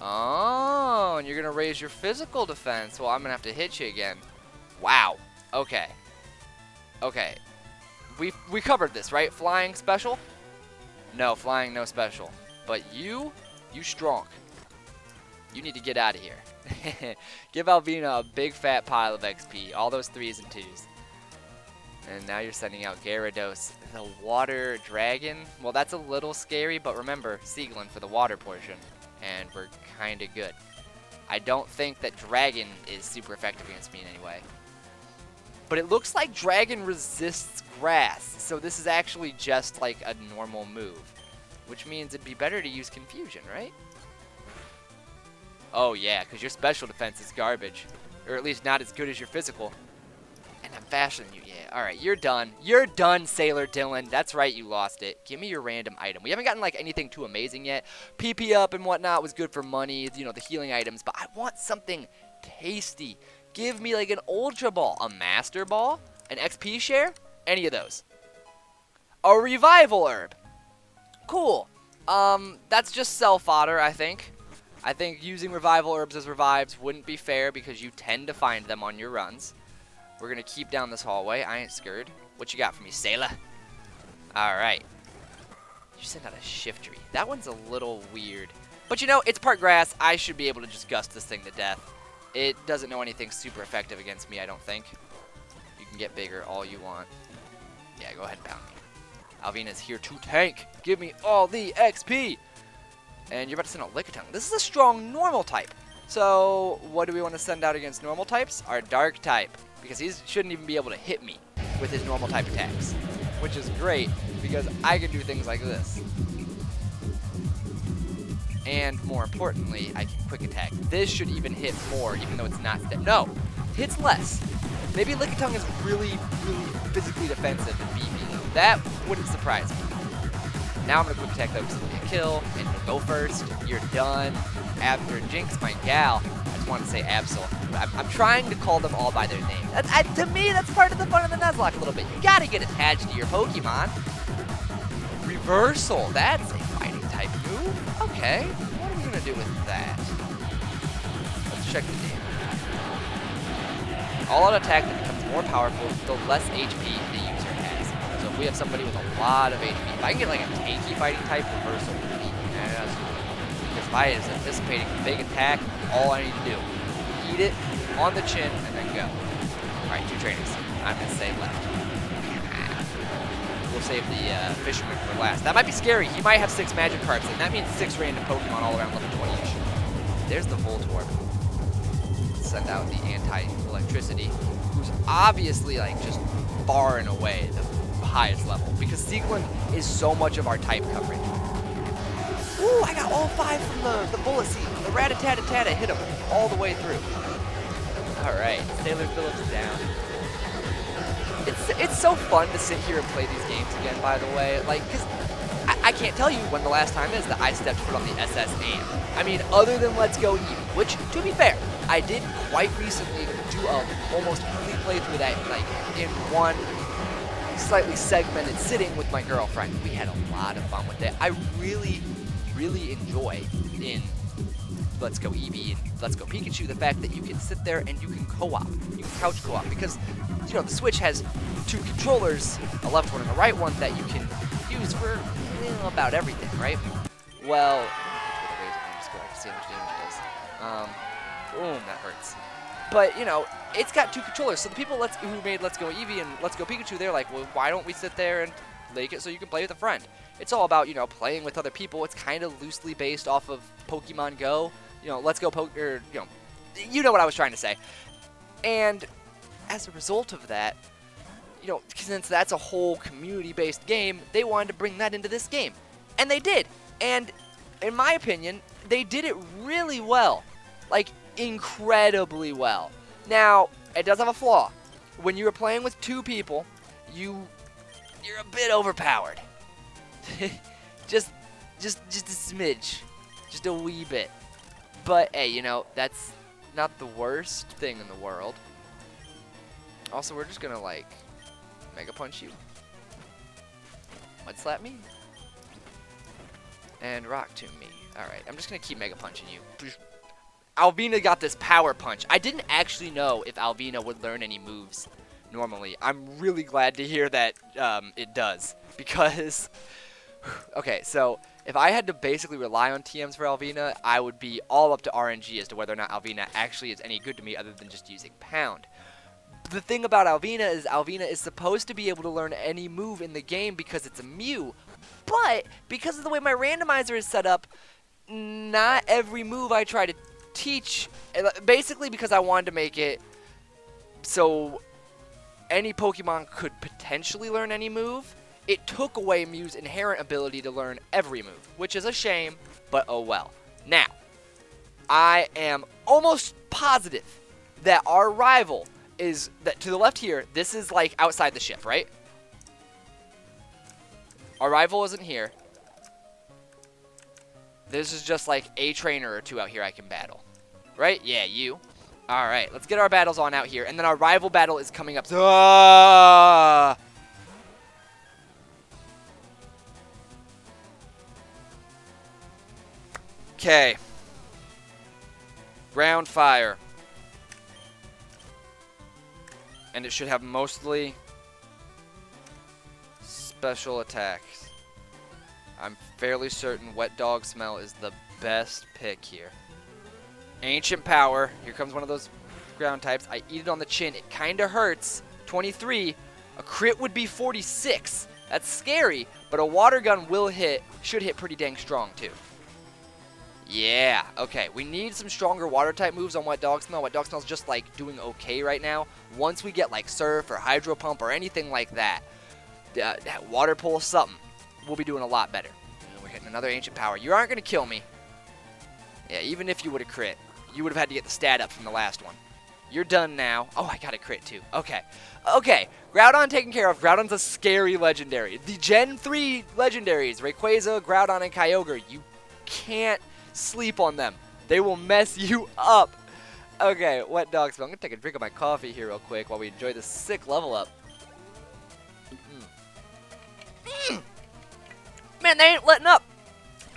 Oh, and you're going to raise your physical defense. Well, I'm going to have to hit you again. Wow. Okay. Okay. We covered this, right? Flying special? No, flying no special. But you strong. You need to get out of here. Give Alvina a big fat pile of XP. All those 3s and 2s. And now you're sending out Gyarados, the water dragon. Well, that's a little scary, but remember, Sieglin for the water portion. And we're kind of good. I don't think that dragon is super effective against me in any way. But it looks like dragon resists grass. So this is actually just like a normal move. Which means it'd be better to use confusion, right? Oh yeah, because your special defense is garbage. Or at least not as good as your physical. And I'm faster than you. Yeah, alright, you're done. You're done, Sailor Dylan. That's right, you lost it. Give me your random item. We haven't gotten like anything too amazing yet. PP up and whatnot was good for money, you know, the healing items. But I want something tasty. Give me like an Ultra Ball, a Master Ball, an XP share, any of those. A Revival Herb. Cool. That's just self-fodder, I think. I think using Revival Herbs as revives wouldn't be fair because you tend to find them on your runs. We're going to keep down this hallway. I ain't scared. What you got for me, Sailor? Alright. You sent out a Shiftry. That one's a little weird. But you know, it's part grass. I should be able to just gust this thing to death. It doesn't know anything super effective against me, I don't think. You can get bigger all you want. Yeah, go ahead and pound me. Alvina's here to tank. Give me all the XP. And you're about to send out Lickitung. This is a strong normal type. So what do we want to send out against normal types? Our dark type. Because he shouldn't even be able to hit me with his normal type attacks. Which is great because I can do things like this. And more importantly, I can quick attack. This should even hit more even though it's not dead. No, hits less. Maybe Lickitung is really, really physically defensive and beefy. That wouldn't surprise me. Now I'm going to quick attack though because it'll get a kill, and it'll go first. You're done. After Jinx, my gal. I just want to say Absol. I'm trying to call them all by their name. To me, that's part of the fun of the Nuzlocke a little bit. You got to get attached to your Pokemon. Reversal. That's a fighting type move. Okay. What are we going to do with that? Let's check the damage. All-out attack that becomes more powerful, the less HP the user has. So if we have somebody with a lot of HP, if I can get like a tanky fighting type, reversal would be nasty. Because if I is anticipating a big attack, all I need to do, eat it on the chin and then go. Alright, 2 trainings. I'm going to save left. We'll save the fisherman for last. That might be scary. He might have 6 magic cards, and that means 6 random Pokemon all around level 20-ish. There's the Voltorb. Send out the anti-electricity, who's obviously like just far and away the highest level because Sieglin is so much of our type coverage. Ooh, I got all 5 from the bullet seed. The rat-a-tat-a-tat-a hit him all the way through. Alright, Taylor Phillips is down. It's so fun to sit here and play these games again, by the way. Like, because I can't tell you when the last time is that I stepped foot on the SS AM. I mean, other than Let's Go Even, which, to be fair, I did quite recently do a almost complete playthrough of that, like, in one slightly segmented sitting with my girlfriend. We had a lot of fun with it. I really, really enjoy in Let's Go Eevee and Let's Go Pikachu the fact that you can sit there and you can co-op. You can couch co-op because, you know, the Switch has 2 controllers, a left one and a right one, that you can use for about everything, right? Well, I can see how much damage it does. Boom, that hurts. But, you know, it's got 2 controllers, so the people who made Let's Go Eevee and Let's Go Pikachu, they're like, well, why don't we sit there and link it so you can play with a friend? It's all about, you know, playing with other people. It's kind of loosely based off of Pokemon Go. You know, Let's Go you know what I was trying to say. And as a result of that, you know, since that's a whole community-based game, they wanted to bring that into this game. And they did. And in my opinion, they did it really well. Like, incredibly well. Now, it does have a flaw. When you are playing with 2 people, you're a bit overpowered. just a smidge. Just a wee bit. But, hey, you know, that's not the worst thing in the world. Also, we're just gonna, like, Mega Punch you. Mud Slap me. And Rock Tomb me. Alright, I'm just going to keep Mega Punching you. Alvina got this Power Punch. I didn't actually know if Alvina would learn any moves normally. I'm really glad to hear that it does. Because, okay, so if I had to basically rely on TMs for Alvina, I would be all up to RNG as to whether or not Alvina actually is any good to me other than just using Pound. The thing about Alvina is supposed to be able to learn any move in the game because it's a Mew. But because of the way my randomizer is set up, not every move I try to teach, basically because I wanted to make it so any Pokemon could potentially learn any move, it took away Mew's inherent ability to learn every move, which is a shame, but oh well. Now, I am almost positive that our rival is, that to the left here, this is like outside the ship, right? Our rival isn't here. This is just like a trainer or two out here I can battle. Right? Yeah, you. Alright, let's get our battles on out here. And then our rival battle is coming up. Okay. Ground fire. And it should have mostly special attacks. I'm fairly certain Wet Dog Smell is the best pick here. Ancient Power. Here comes one of those ground types. I eat it on the chin. It kind of hurts. 23. A crit would be 46. That's scary, but a water gun will hit. Should hit pretty dang strong, too. Yeah. Okay, we need some stronger water type moves on Wet Dog Smell. Wet Dog Smell's just, like, doing okay right now. Once we get, like, Surf or Hydro Pump or anything like that, Water Pulse, something, we'll be doing a lot better. We're hitting another Ancient Power. You aren't going to kill me. Yeah, even if you would have crit, you would have had to get the stat up from the last one. You're done now. Oh, I got a crit too. Okay. Okay. Groudon taken care of. Groudon's a scary legendary. The Gen 3 legendaries, Rayquaza, Groudon, and Kyogre, you can't sleep on them. They will mess you up. Okay, Wet Dog Smell. I'm going to take a drink of my coffee here real quick while we enjoy this sick level up. Man, they ain't letting up.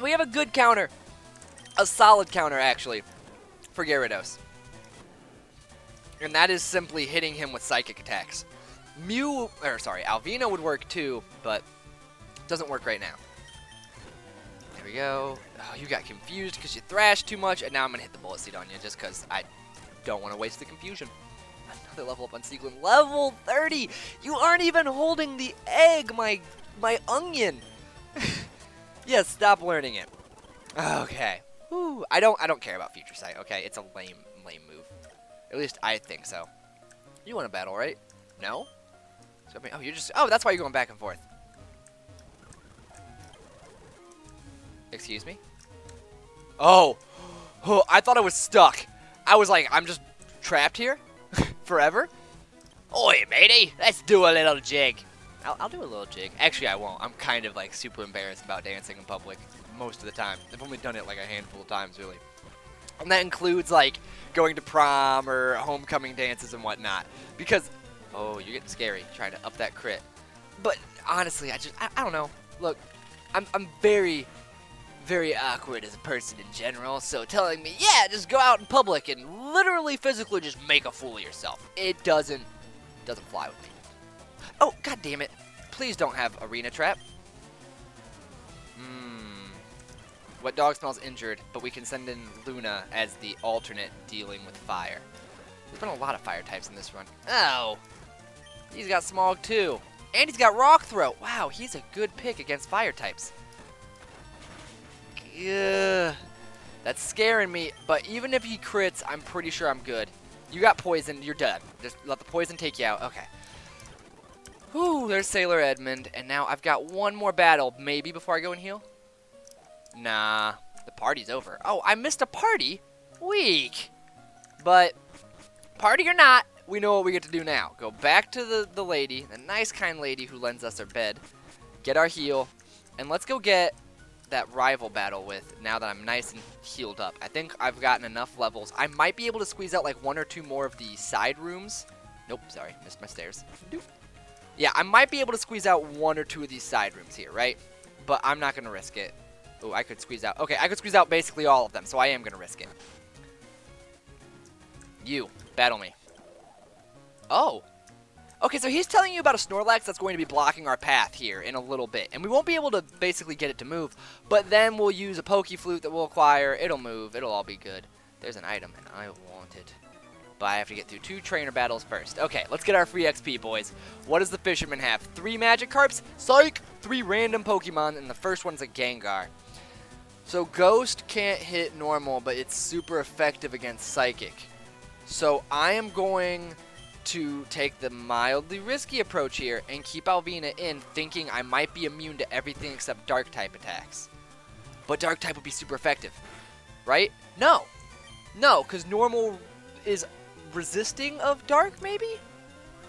We have a good counter. A solid counter, actually, for Gyarados. And that is simply hitting him with psychic attacks. Alvina would work too, but it doesn't work right now. There we go. Oh, you got confused because you thrashed too much, and now I'm going to hit the Bullet Seed on you just because I don't want to waste the confusion. Another level up on Seaglin. Level 30! You aren't even holding the egg, my onion! Yeah, stop learning it. Okay. Whew. I don't care about Future Sight, okay? It's a lame move. At least I think so. You want to battle, right? No? Oh, that's why you're going back and forth. Excuse me? Oh, I thought I was stuck. I was like, I'm just trapped here? Forever? Oi, matey, let's do a little jig. I'll do a little jig. Actually, I won't. I'm kind of like super embarrassed about dancing in public most of the time. I've only done it like a handful of times, really. And that includes like going to prom or homecoming dances and whatnot. Because, oh, you're getting scary trying to up that crit. But honestly, I don't know. Look, I'm very, very awkward as a person in general. So telling me, yeah, just go out in public and literally physically just make a fool of yourself. It doesn't fly with me. Oh, god damn it. Please don't have Arena Trap. Wet Dog Smell's injured, but we can send in Luna as the alternate dealing with fire. There's been a lot of fire types in this run. Oh! He's got Smog too. And he's got Rock Throw. Wow, he's a good pick against fire types. Ugh. That's scaring me, but even if he crits, I'm pretty sure I'm good. You got poison, you're done. Just let the poison take you out. Okay. Whew, there's Sailor Edmund, and now I've got one more battle, maybe before I go and heal? Nah, the party's over. Oh, I missed a party? Weak. But, party or not, we know what we get to do now. Go back to the lady, the nice kind lady who lends us her bed, get our heal, and let's go get that rival battle with, now that I'm nice and healed up. I think I've gotten enough levels. I might be able to squeeze out like one or two more of the side rooms. Nope, sorry, missed my stairs. Doop. Yeah, I might be able to squeeze out one or two of these side rooms here, right? But I'm not going to risk it. Oh, I could squeeze out. Okay, I could squeeze out basically all of them, so I am going to risk it. You, battle me. Oh. Okay, so he's telling you about a Snorlax that's going to be blocking our path here in a little bit. And we won't be able to basically get it to move. But then we'll use a Pokeflute that we'll acquire. It'll move. It'll all be good. There's an item, and I want it. But I have to get through 2 trainer battles first. Okay, let's get our free XP, boys. What does the Fisherman have? 3 Magikarps? Psych! 3 random Pokemon, and the first one's a Gengar. So Ghost can't hit normal, but it's super effective against Psychic. So I am going to take the mildly risky approach here and keep Alvina in, thinking I might be immune to everything except Dark-type attacks. But Dark-type would be super effective, right? No. No, because normal is resisting of Dark, maybe?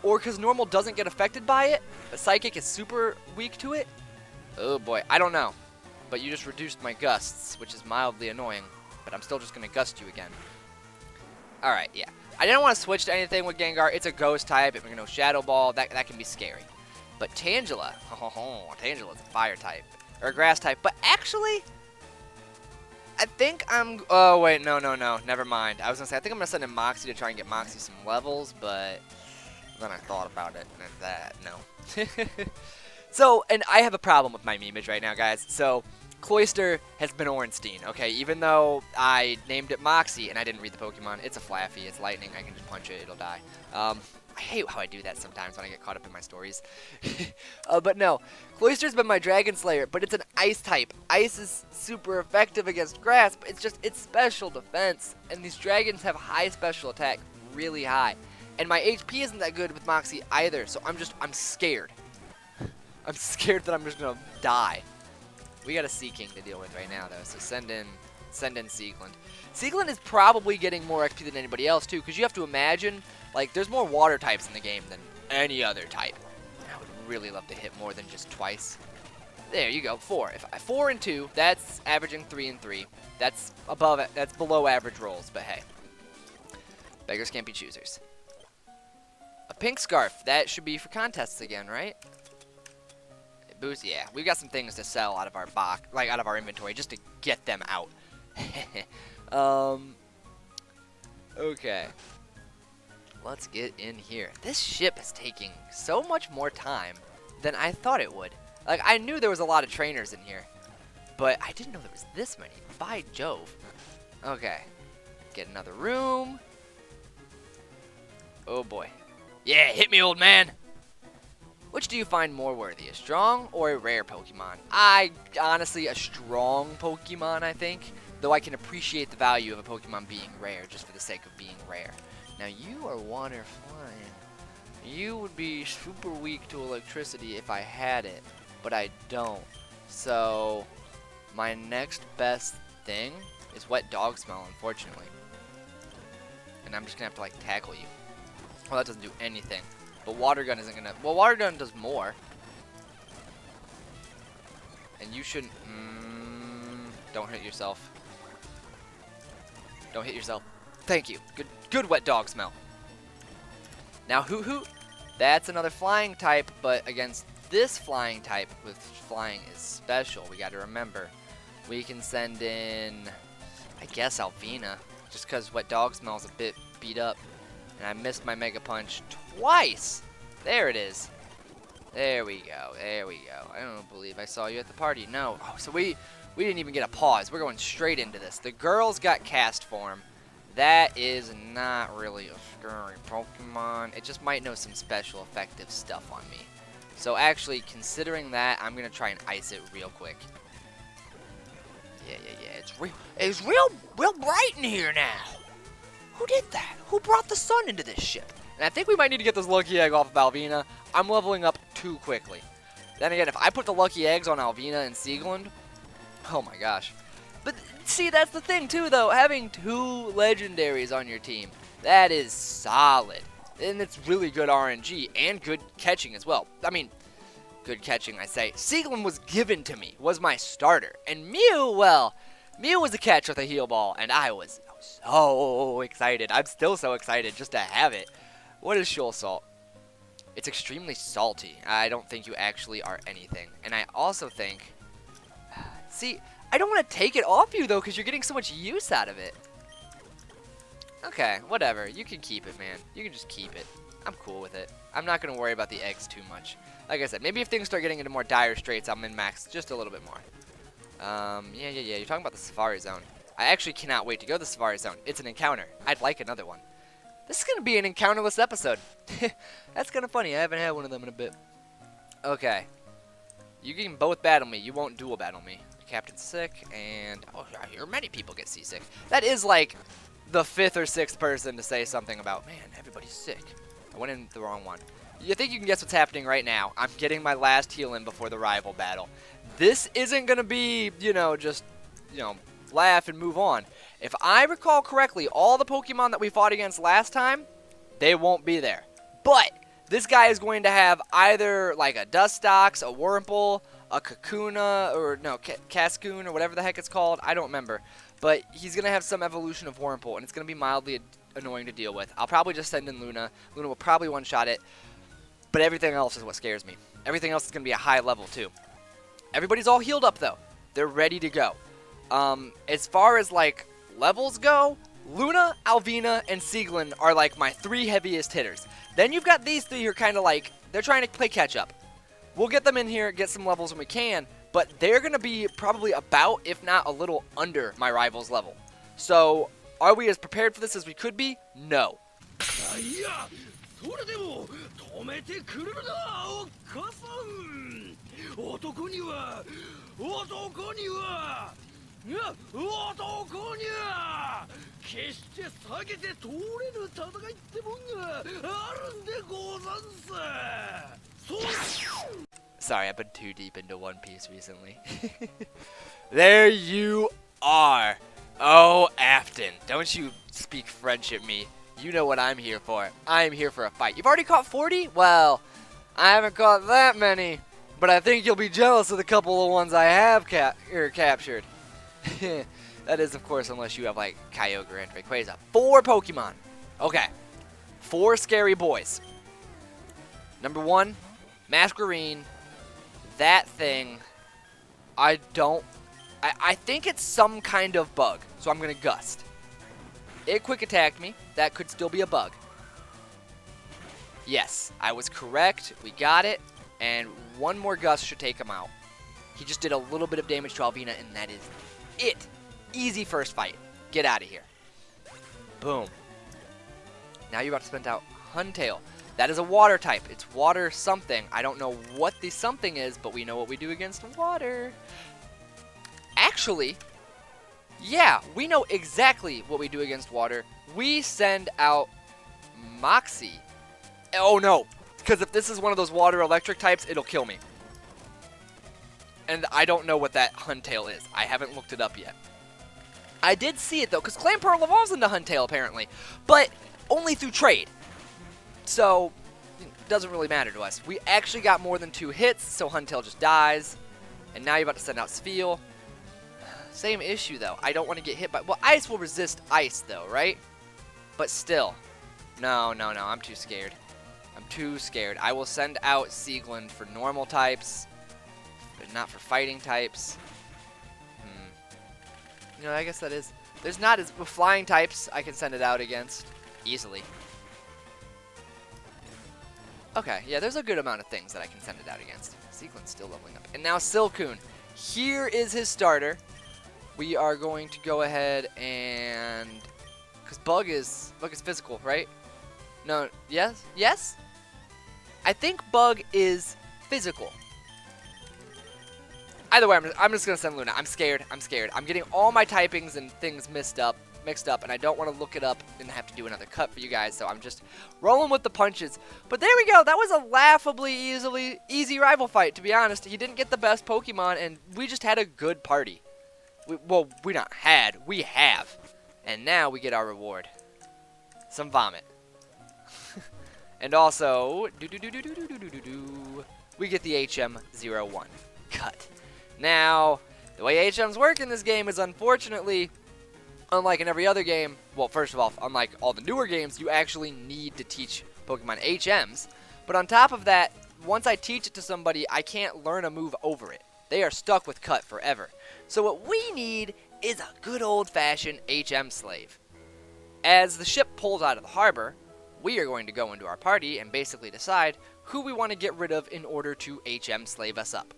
Or because normal doesn't get affected by it, but Psychic is super weak to it? Oh boy, I don't know. But you just reduced my gusts, which is mildly annoying. But I'm still just going to gust you again. Alright, yeah. I didn't want to switch to anything with Gengar. It's a Ghost type. If we're going to Shadow Ball, that can be scary. But Tangela, Tangela's a Fire type. Or a Grass type. But actually, I think I'm... Oh, wait, no. Never mind. I was going to say, I think I'm going to send in Moxie to try and get Moxie some levels. But then I thought about it, and that, no. So, and I have a problem with my memeage right now, guys. So, Cloyster has been Ornstein, okay? Even though I named it Moxie and I didn't read the Pokemon, it's a Flaffy, it's lightning, I can just punch it, it'll die. I hate how I do that sometimes when I get caught up in my stories. But no, Cloyster's been my Dragon Slayer, but it's an Ice type. Ice is super effective against Grass, but it's special defense. And these dragons have high special attack, really high. And my HP isn't that good with Moxie either, so I'm scared. I'm scared that I'm just gonna die. We got a Sea King to deal with right now, though, so send in Seagland. Seagland is probably getting more XP than anybody else, too, because you have to imagine, like, there's more water types in the game than any other type. I would really love to hit more than just twice. There you go, 4. 4 and 2, that's averaging 3 and 3. That's below average rolls, but hey. Beggars can't be choosers. A pink scarf, that should be for contests again, right? Boost, yeah, we've got some things to sell out of our box, like out of our inventory, just to get them out. Okay, let's get in here. This ship is taking so much more time than I thought it would. Like, I knew there was a lot of trainers in here, but I didn't know there was this many. By Jove. Okay, get another room. Oh boy, yeah, hit me, old man. Which do you find more worthy, a strong or a rare Pokemon? Honestly, a strong Pokemon, I think. Though I can appreciate the value of a Pokemon being rare just for the sake of being rare. Now, you are water flying. You would be super weak to electricity if I had it, but I don't. So, my next best thing is Wet Dog Smell, unfortunately. And I'm just going to have to, like, tackle you. Well, that doesn't do anything. But Water Gun isn't gonna... Well, Water Gun does more. And you shouldn't... don't hit yourself. Don't hit yourself. Thank you. Good Wet Dog Smell. Now, Hoot Hoot. That's another flying type, but against this flying type, with flying is special, we gotta remember. We can send in... I guess Alvina. Just because Wet Dog Smell's a bit beat up. And I missed my Mega Punch twice. There it is. There we go. There we go. I don't believe I saw you at the party. No. Oh, so we didn't even get a pause. We're going straight into this. The girl's got Cast Form. That is not really a scary Pokemon. It just might know some special effective stuff on me. So actually, considering that, I'm going to try and ice it real quick. Yeah. It's real bright in here now. Who did that? Who brought the sun into this ship? And I think we might need to get this Lucky Egg off of Alvina. I'm leveling up too quickly. Then again, if I put the Lucky Eggs on Alvina and Seagland, oh my gosh. But see, that's the thing too, though. Having 2 legendaries on your team, that is solid. And it's really good RNG and good catching as well. I mean, good catching, I say. Seagland was given to me, was my starter. And Mew, well, Mew was a catch with a heal ball, and I was so excited. I'm still so excited just to have it. What is Shoal Salt? It's extremely salty. I don't think you actually are anything. And I also think... See, I don't want to take it off you, though, because you're getting so much use out of it. Okay, whatever. You can keep it, man. You can just keep it. I'm cool with it. I'm not going to worry about the eggs too much. Like I said, maybe if things start getting into more dire straits, I'll min-max just a little bit more. Yeah. You're talking about the Safari Zone. I actually cannot wait to go to the Safari Zone. It's an encounter. I'd like another one. This is going to be an encounterless episode. That's kind of funny. I haven't had one of them in a bit. Okay. You can both battle me. You won't dual battle me. The captain's sick, and oh, I hear many people get seasick. That is like the 5th or 6th person to say something about, man, everybody's sick. I went in the wrong one. You think you can guess what's happening right now? I'm getting my last heal in before the rival battle. This isn't going to be, just, laugh and move on. If I recall correctly, all the Pokemon that we fought against last time, they won't be there. But this guy is going to have either like a Dustox, a Wurmple, a Kakuna, or no, Cascoon, or whatever the heck it's called. I don't remember. But he's going to have some evolution of Wurmple, and it's going to be mildly annoying to deal with. I'll probably just send in Luna. Luna will probably one-shot it. But everything else is what scares me. Everything else is going to be a high level, too. Everybody's all healed up, though. They're ready to go. As far as, like, levels go, Luna, Alvina, and Sieglin are, like, my 3 heaviest hitters. Then you've got these 3 who are kind of like, they're trying to play catch-up. We'll get them in here, get some levels when we can, but they're going to be probably about, if not a little under, my rival's level. So, are we as prepared for this as we could be? No. Sorry, I've been too deep into One Piece recently. There you are. Oh, Afton, don't you speak French at me. You know what I'm here for. I'm here for a fight. You've already caught 40? Well, I haven't caught that many, but I think you'll be jealous of the couple of ones I have captured. That is, of course, unless you have, like, Kyogre and Rayquaza. 4 Pokemon. Okay. 4 scary boys. Number 1, Masquerine. That thing, I think it's some kind of bug, so I'm going to Gust. It quick attacked me. That could still be a bug. Yes, I was correct. We got it. And 1 more Gust should take him out. He just did a little bit of damage to Alvina, and that is it. Easy first fight. Get out of here. Boom. Now you're about to spend out Huntail. That is a water type. It's water something. I don't know what the something is, but we know what we do against water. Actually, yeah, we know exactly what we do against water. We send out Moxie. Oh no, because if this is one of those water electric types, it'll kill me. And I don't know what that Huntail is. I haven't looked it up yet. I did see it though, because Clamperl evolves into Huntail apparently, but only through trade. So, it doesn't really matter to us. We actually got more than 2 hits, so Huntail just dies. And now you're about to send out Spheal. Same issue, though. I don't want to get hit by... Well, Ice will resist Ice, though, right? But still. No. I'm too scared. I'm too scared. I will send out Sieglin for normal types, but not for fighting types. I guess that is... There's not as... With flying types, I can send it out against easily. Okay, yeah, there's a good amount of things that I can send it out against. Sieglin's still leveling up. And now Silcoon. Here is his starter. We are going to go ahead and... Because Bug is physical, right? No, yes? Yes? I think Bug is physical. Either way, I'm just going to send Luna. I'm scared. I'm getting all my typings and things mixed up, and I don't want to look it up and have to do another cut for you guys, so I'm just rolling with the punches. But there we go. That was a laughably easy rival fight, to be honest. He didn't get the best Pokemon, and we just had a good party. We have. And now we get our reward. Some vomit. And also, we get the HM01 cut. Now, the way HMs work in this game is unfortunately, unlike in every other game, well, first of all, unlike all the newer games, you actually need to teach Pokemon HMs. But on top of that, once I teach it to somebody, I can't learn a move over it. They are stuck with cut forever. So what we need is a good old-fashioned HM slave. As the ship pulls out of the harbor, we are going to go into our party and basically decide who we want to get rid of in order to HM slave us up.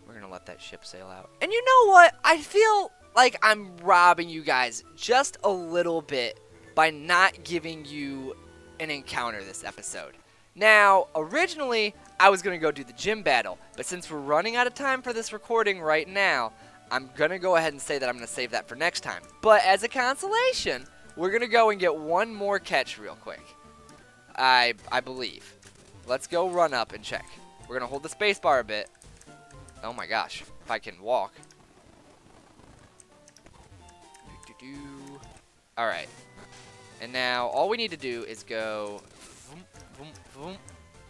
We're going to let that ship sail out. And you know what? I feel like I'm robbing you guys just a little bit by not giving you an encounter this episode. Now, originally, I was going to go do the gym battle, but since we're running out of time for this recording right now, I'm going to go ahead and say that I'm going to save that for next time. But as a consolation, we're going to go and get one more catch real quick. I believe. Let's go run up and check. We're going to hold the space bar a bit. Oh my gosh, if I can walk. Alright. And now, all we need to do is go... Vroom, vroom, vroom.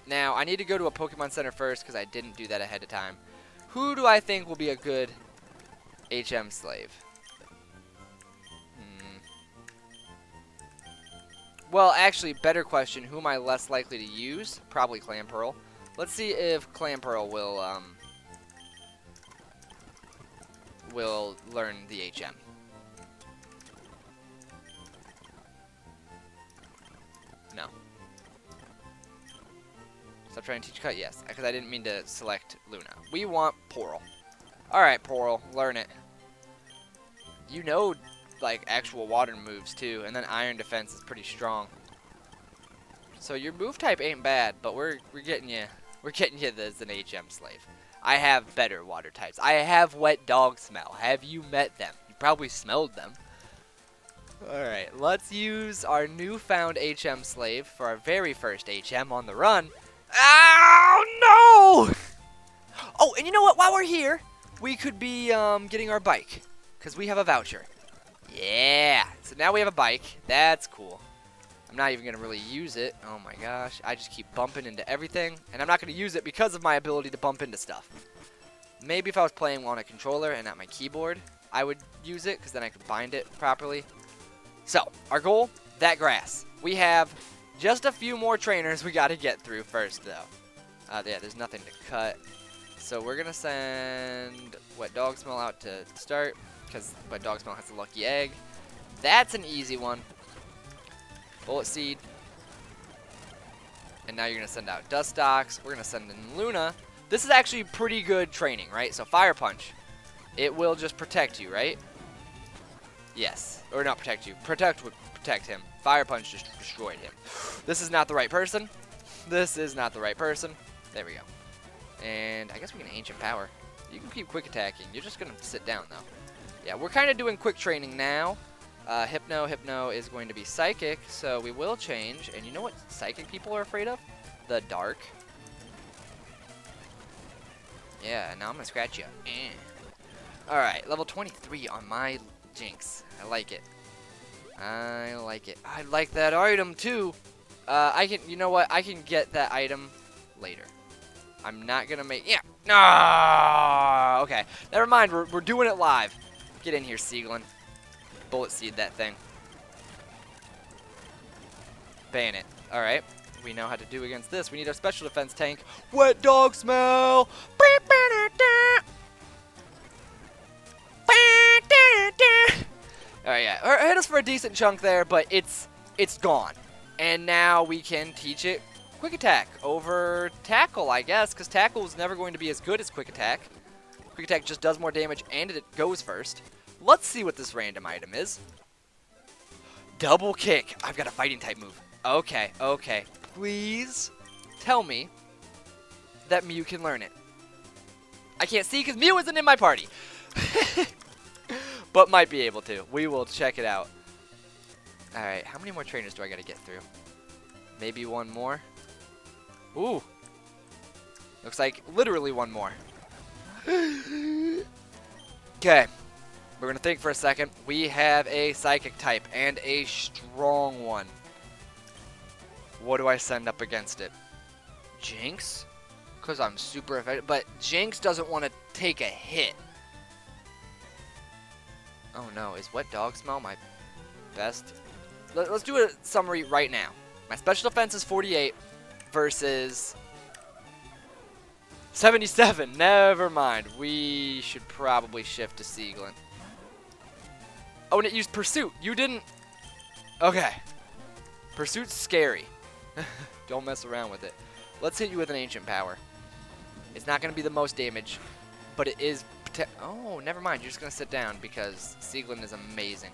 Now, I need to go to a Pokemon Center first, because I didn't do that ahead of time. Who do I think will be a good HM slave? Well, actually, better question, who am I less likely to use? Probably Clamperl. Let's see if Clamperl will learn the HM. No. Stop trying to teach cut? Yes, because I didn't mean to select Luna. We want Porl. Alright, Porl, learn it. You know, like, actual water moves, too, and then Iron Defense is pretty strong. So your move type ain't bad, but we're getting you as an HM slave. I have better water types. I have Wet Dog Smell. Have you met them? You probably smelled them. Alright, let's use our newfound HM slave for our very first HM on the run. Oh, no! Oh, and you know what? While we're here, we could be getting our bike, because we have a voucher. Yeah! So now we have a bike. That's cool. I'm not even going to really use it. Oh my gosh. I just keep bumping into everything. And I'm not going to use it because of my ability to bump into stuff. Maybe if I was playing on a controller and not my keyboard, I would use it because then I could bind it properly. So, our goal, that grass. We have just a few more trainers we got to get through first, though. Yeah, there's nothing to cut. So we're going to send Wet Dog Smell out to start because Wet Dog Smell has a lucky egg. That's an easy one. Bullet Seed. And now you're going to send out Dustox. We're going to send in Luna. This is actually pretty good training, right? So Fire Punch. It will just protect you, right? Yes. Or not protect you. Protect would protect him. Fire Punch just destroyed him. This is not the right person. This is not the right person. There we go. And I guess we can Ancient Power. You can keep quick attacking. You're just going to sit down, though. Yeah, we're kind of doing quick training now. Hypno is going to be Psychic, so we will change. And you know what Psychic people are afraid of? The dark. Yeah, now I'm going to scratch you. Alright, level 23 on my Jinx. I like it. I like it. I like that item, too. You know what? I can get that item later. I'm not going to make... Yeah. No! Okay. Never mind. We're doing it live. Get in here, Sieglin. Bullet Seed that thing. Ban it. Alright. We know how to do against this. We need our special defense tank. Wet Dog Smell! Alright, yeah. Hit us for a decent chunk there, but it's gone. And now we can teach it Quick Attack over Tackle, I guess, because Tackle is never going to be as good as Quick Attack. Quick Attack just does more damage, and it goes first. Let's see what this random item is. Double Kick. I've got a fighting type move. Okay, okay. Please tell me that Mew can learn it. I can't see because Mew isn't in my party. But might be able to. We will check it out. Alright, how many more trainers do I got to get through? Maybe one more? Ooh. Looks like literally one more. Okay. We're going to think for a second. We have a Psychic type and a strong one. What do I send up against it? Jinx? Because I'm super effective. But Jinx doesn't want to take a hit. Oh no, is Wet Dog Smell my best? Let's do a summary right now. My special defense is 48 versus 77. Never mind. We should probably shift to Sieglin. Oh, and it used Pursuit. You didn't... Okay. Pursuit's scary. Don't mess around with it. Let's hit you with an Ancient Power. It's not going to be the most damage, but it is... Oh, never mind. You're just going to sit down because Sieglin is amazing.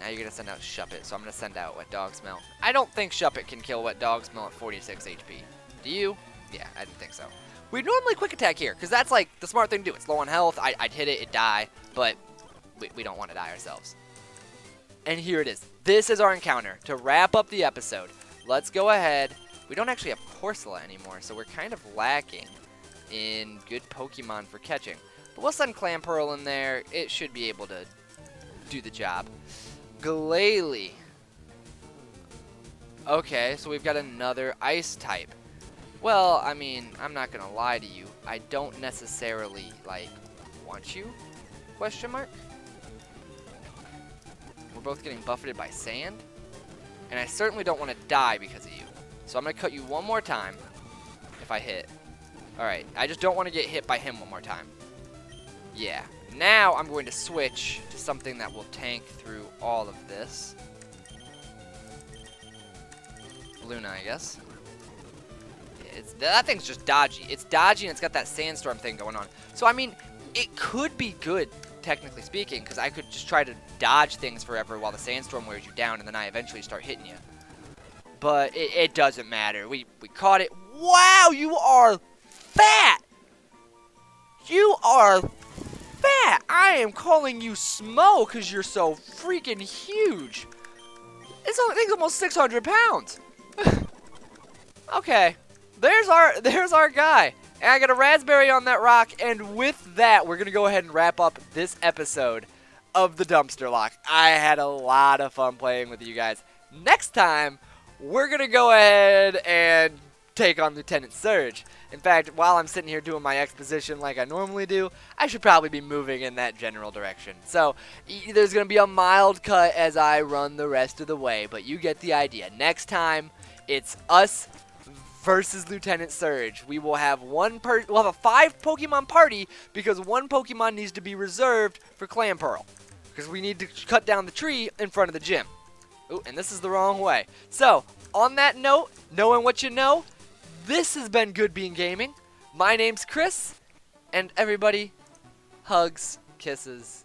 Now you're going to send out Shuppet, so I'm going to send out Wet Dog Smell. I don't think Shuppet can kill Wet Dog Smell at 46 HP. Do you? Yeah, I didn't think so. We'd normally Quick Attack here, because that's like the smart thing to do. It's low on health. I'd hit it, it'd die, but we don't want to die ourselves. And here it is. This is our encounter to wrap up the episode. Let's go ahead. We don't actually have Corsola anymore, so we're kind of lacking in good Pokemon for catching. But we'll send Clamperl in there. It should be able to do the job. Glalie. Okay, so we've got another Ice type. Well, I mean, I'm not going to lie to you. I don't necessarily, like, want you? Question mark? We're both getting buffeted by sand. And I certainly don't want to die because of you. So I'm going to cut you one more time if I hit. Alright, I just don't want to get hit by him one more time. Yeah. Now I'm going to switch to something that will tank through all of this. Luna, I guess. That thing's just dodgy. It's dodgy and it's got that sandstorm thing going on. So, I mean, it could be good, technically speaking, because I could just try to dodge things forever while the sandstorm wears you down and then I eventually start hitting you. But it doesn't matter. We caught it. Wow, you are fat! You are fat! I am calling you Smo because you're so freaking huge. This thing's almost 600 pounds. Okay. There's our guy. And I got a raspberry on that rock, and with that, we're going to go ahead and wrap up this episode of the Dumpsterlocke. I had a lot of fun playing with you guys. Next time, we're going to go ahead and take on Lieutenant Surge. In fact, while I'm sitting here doing my exposition like I normally do, I should probably be moving in that general direction. So, there's going to be a mild cut as I run the rest of the way, but you get the idea. Next time, it's us versus Lieutenant Surge. We will have we'll have a 5 Pokemon party because 1 Pokemon needs to be reserved for Clamperl. Because we need to cut down the tree in front of the gym. Ooh, and this is the wrong way. So, on that note, knowing what you know, this has been Good Bean Gaming. My name's Chris, and everybody, hugs, kisses,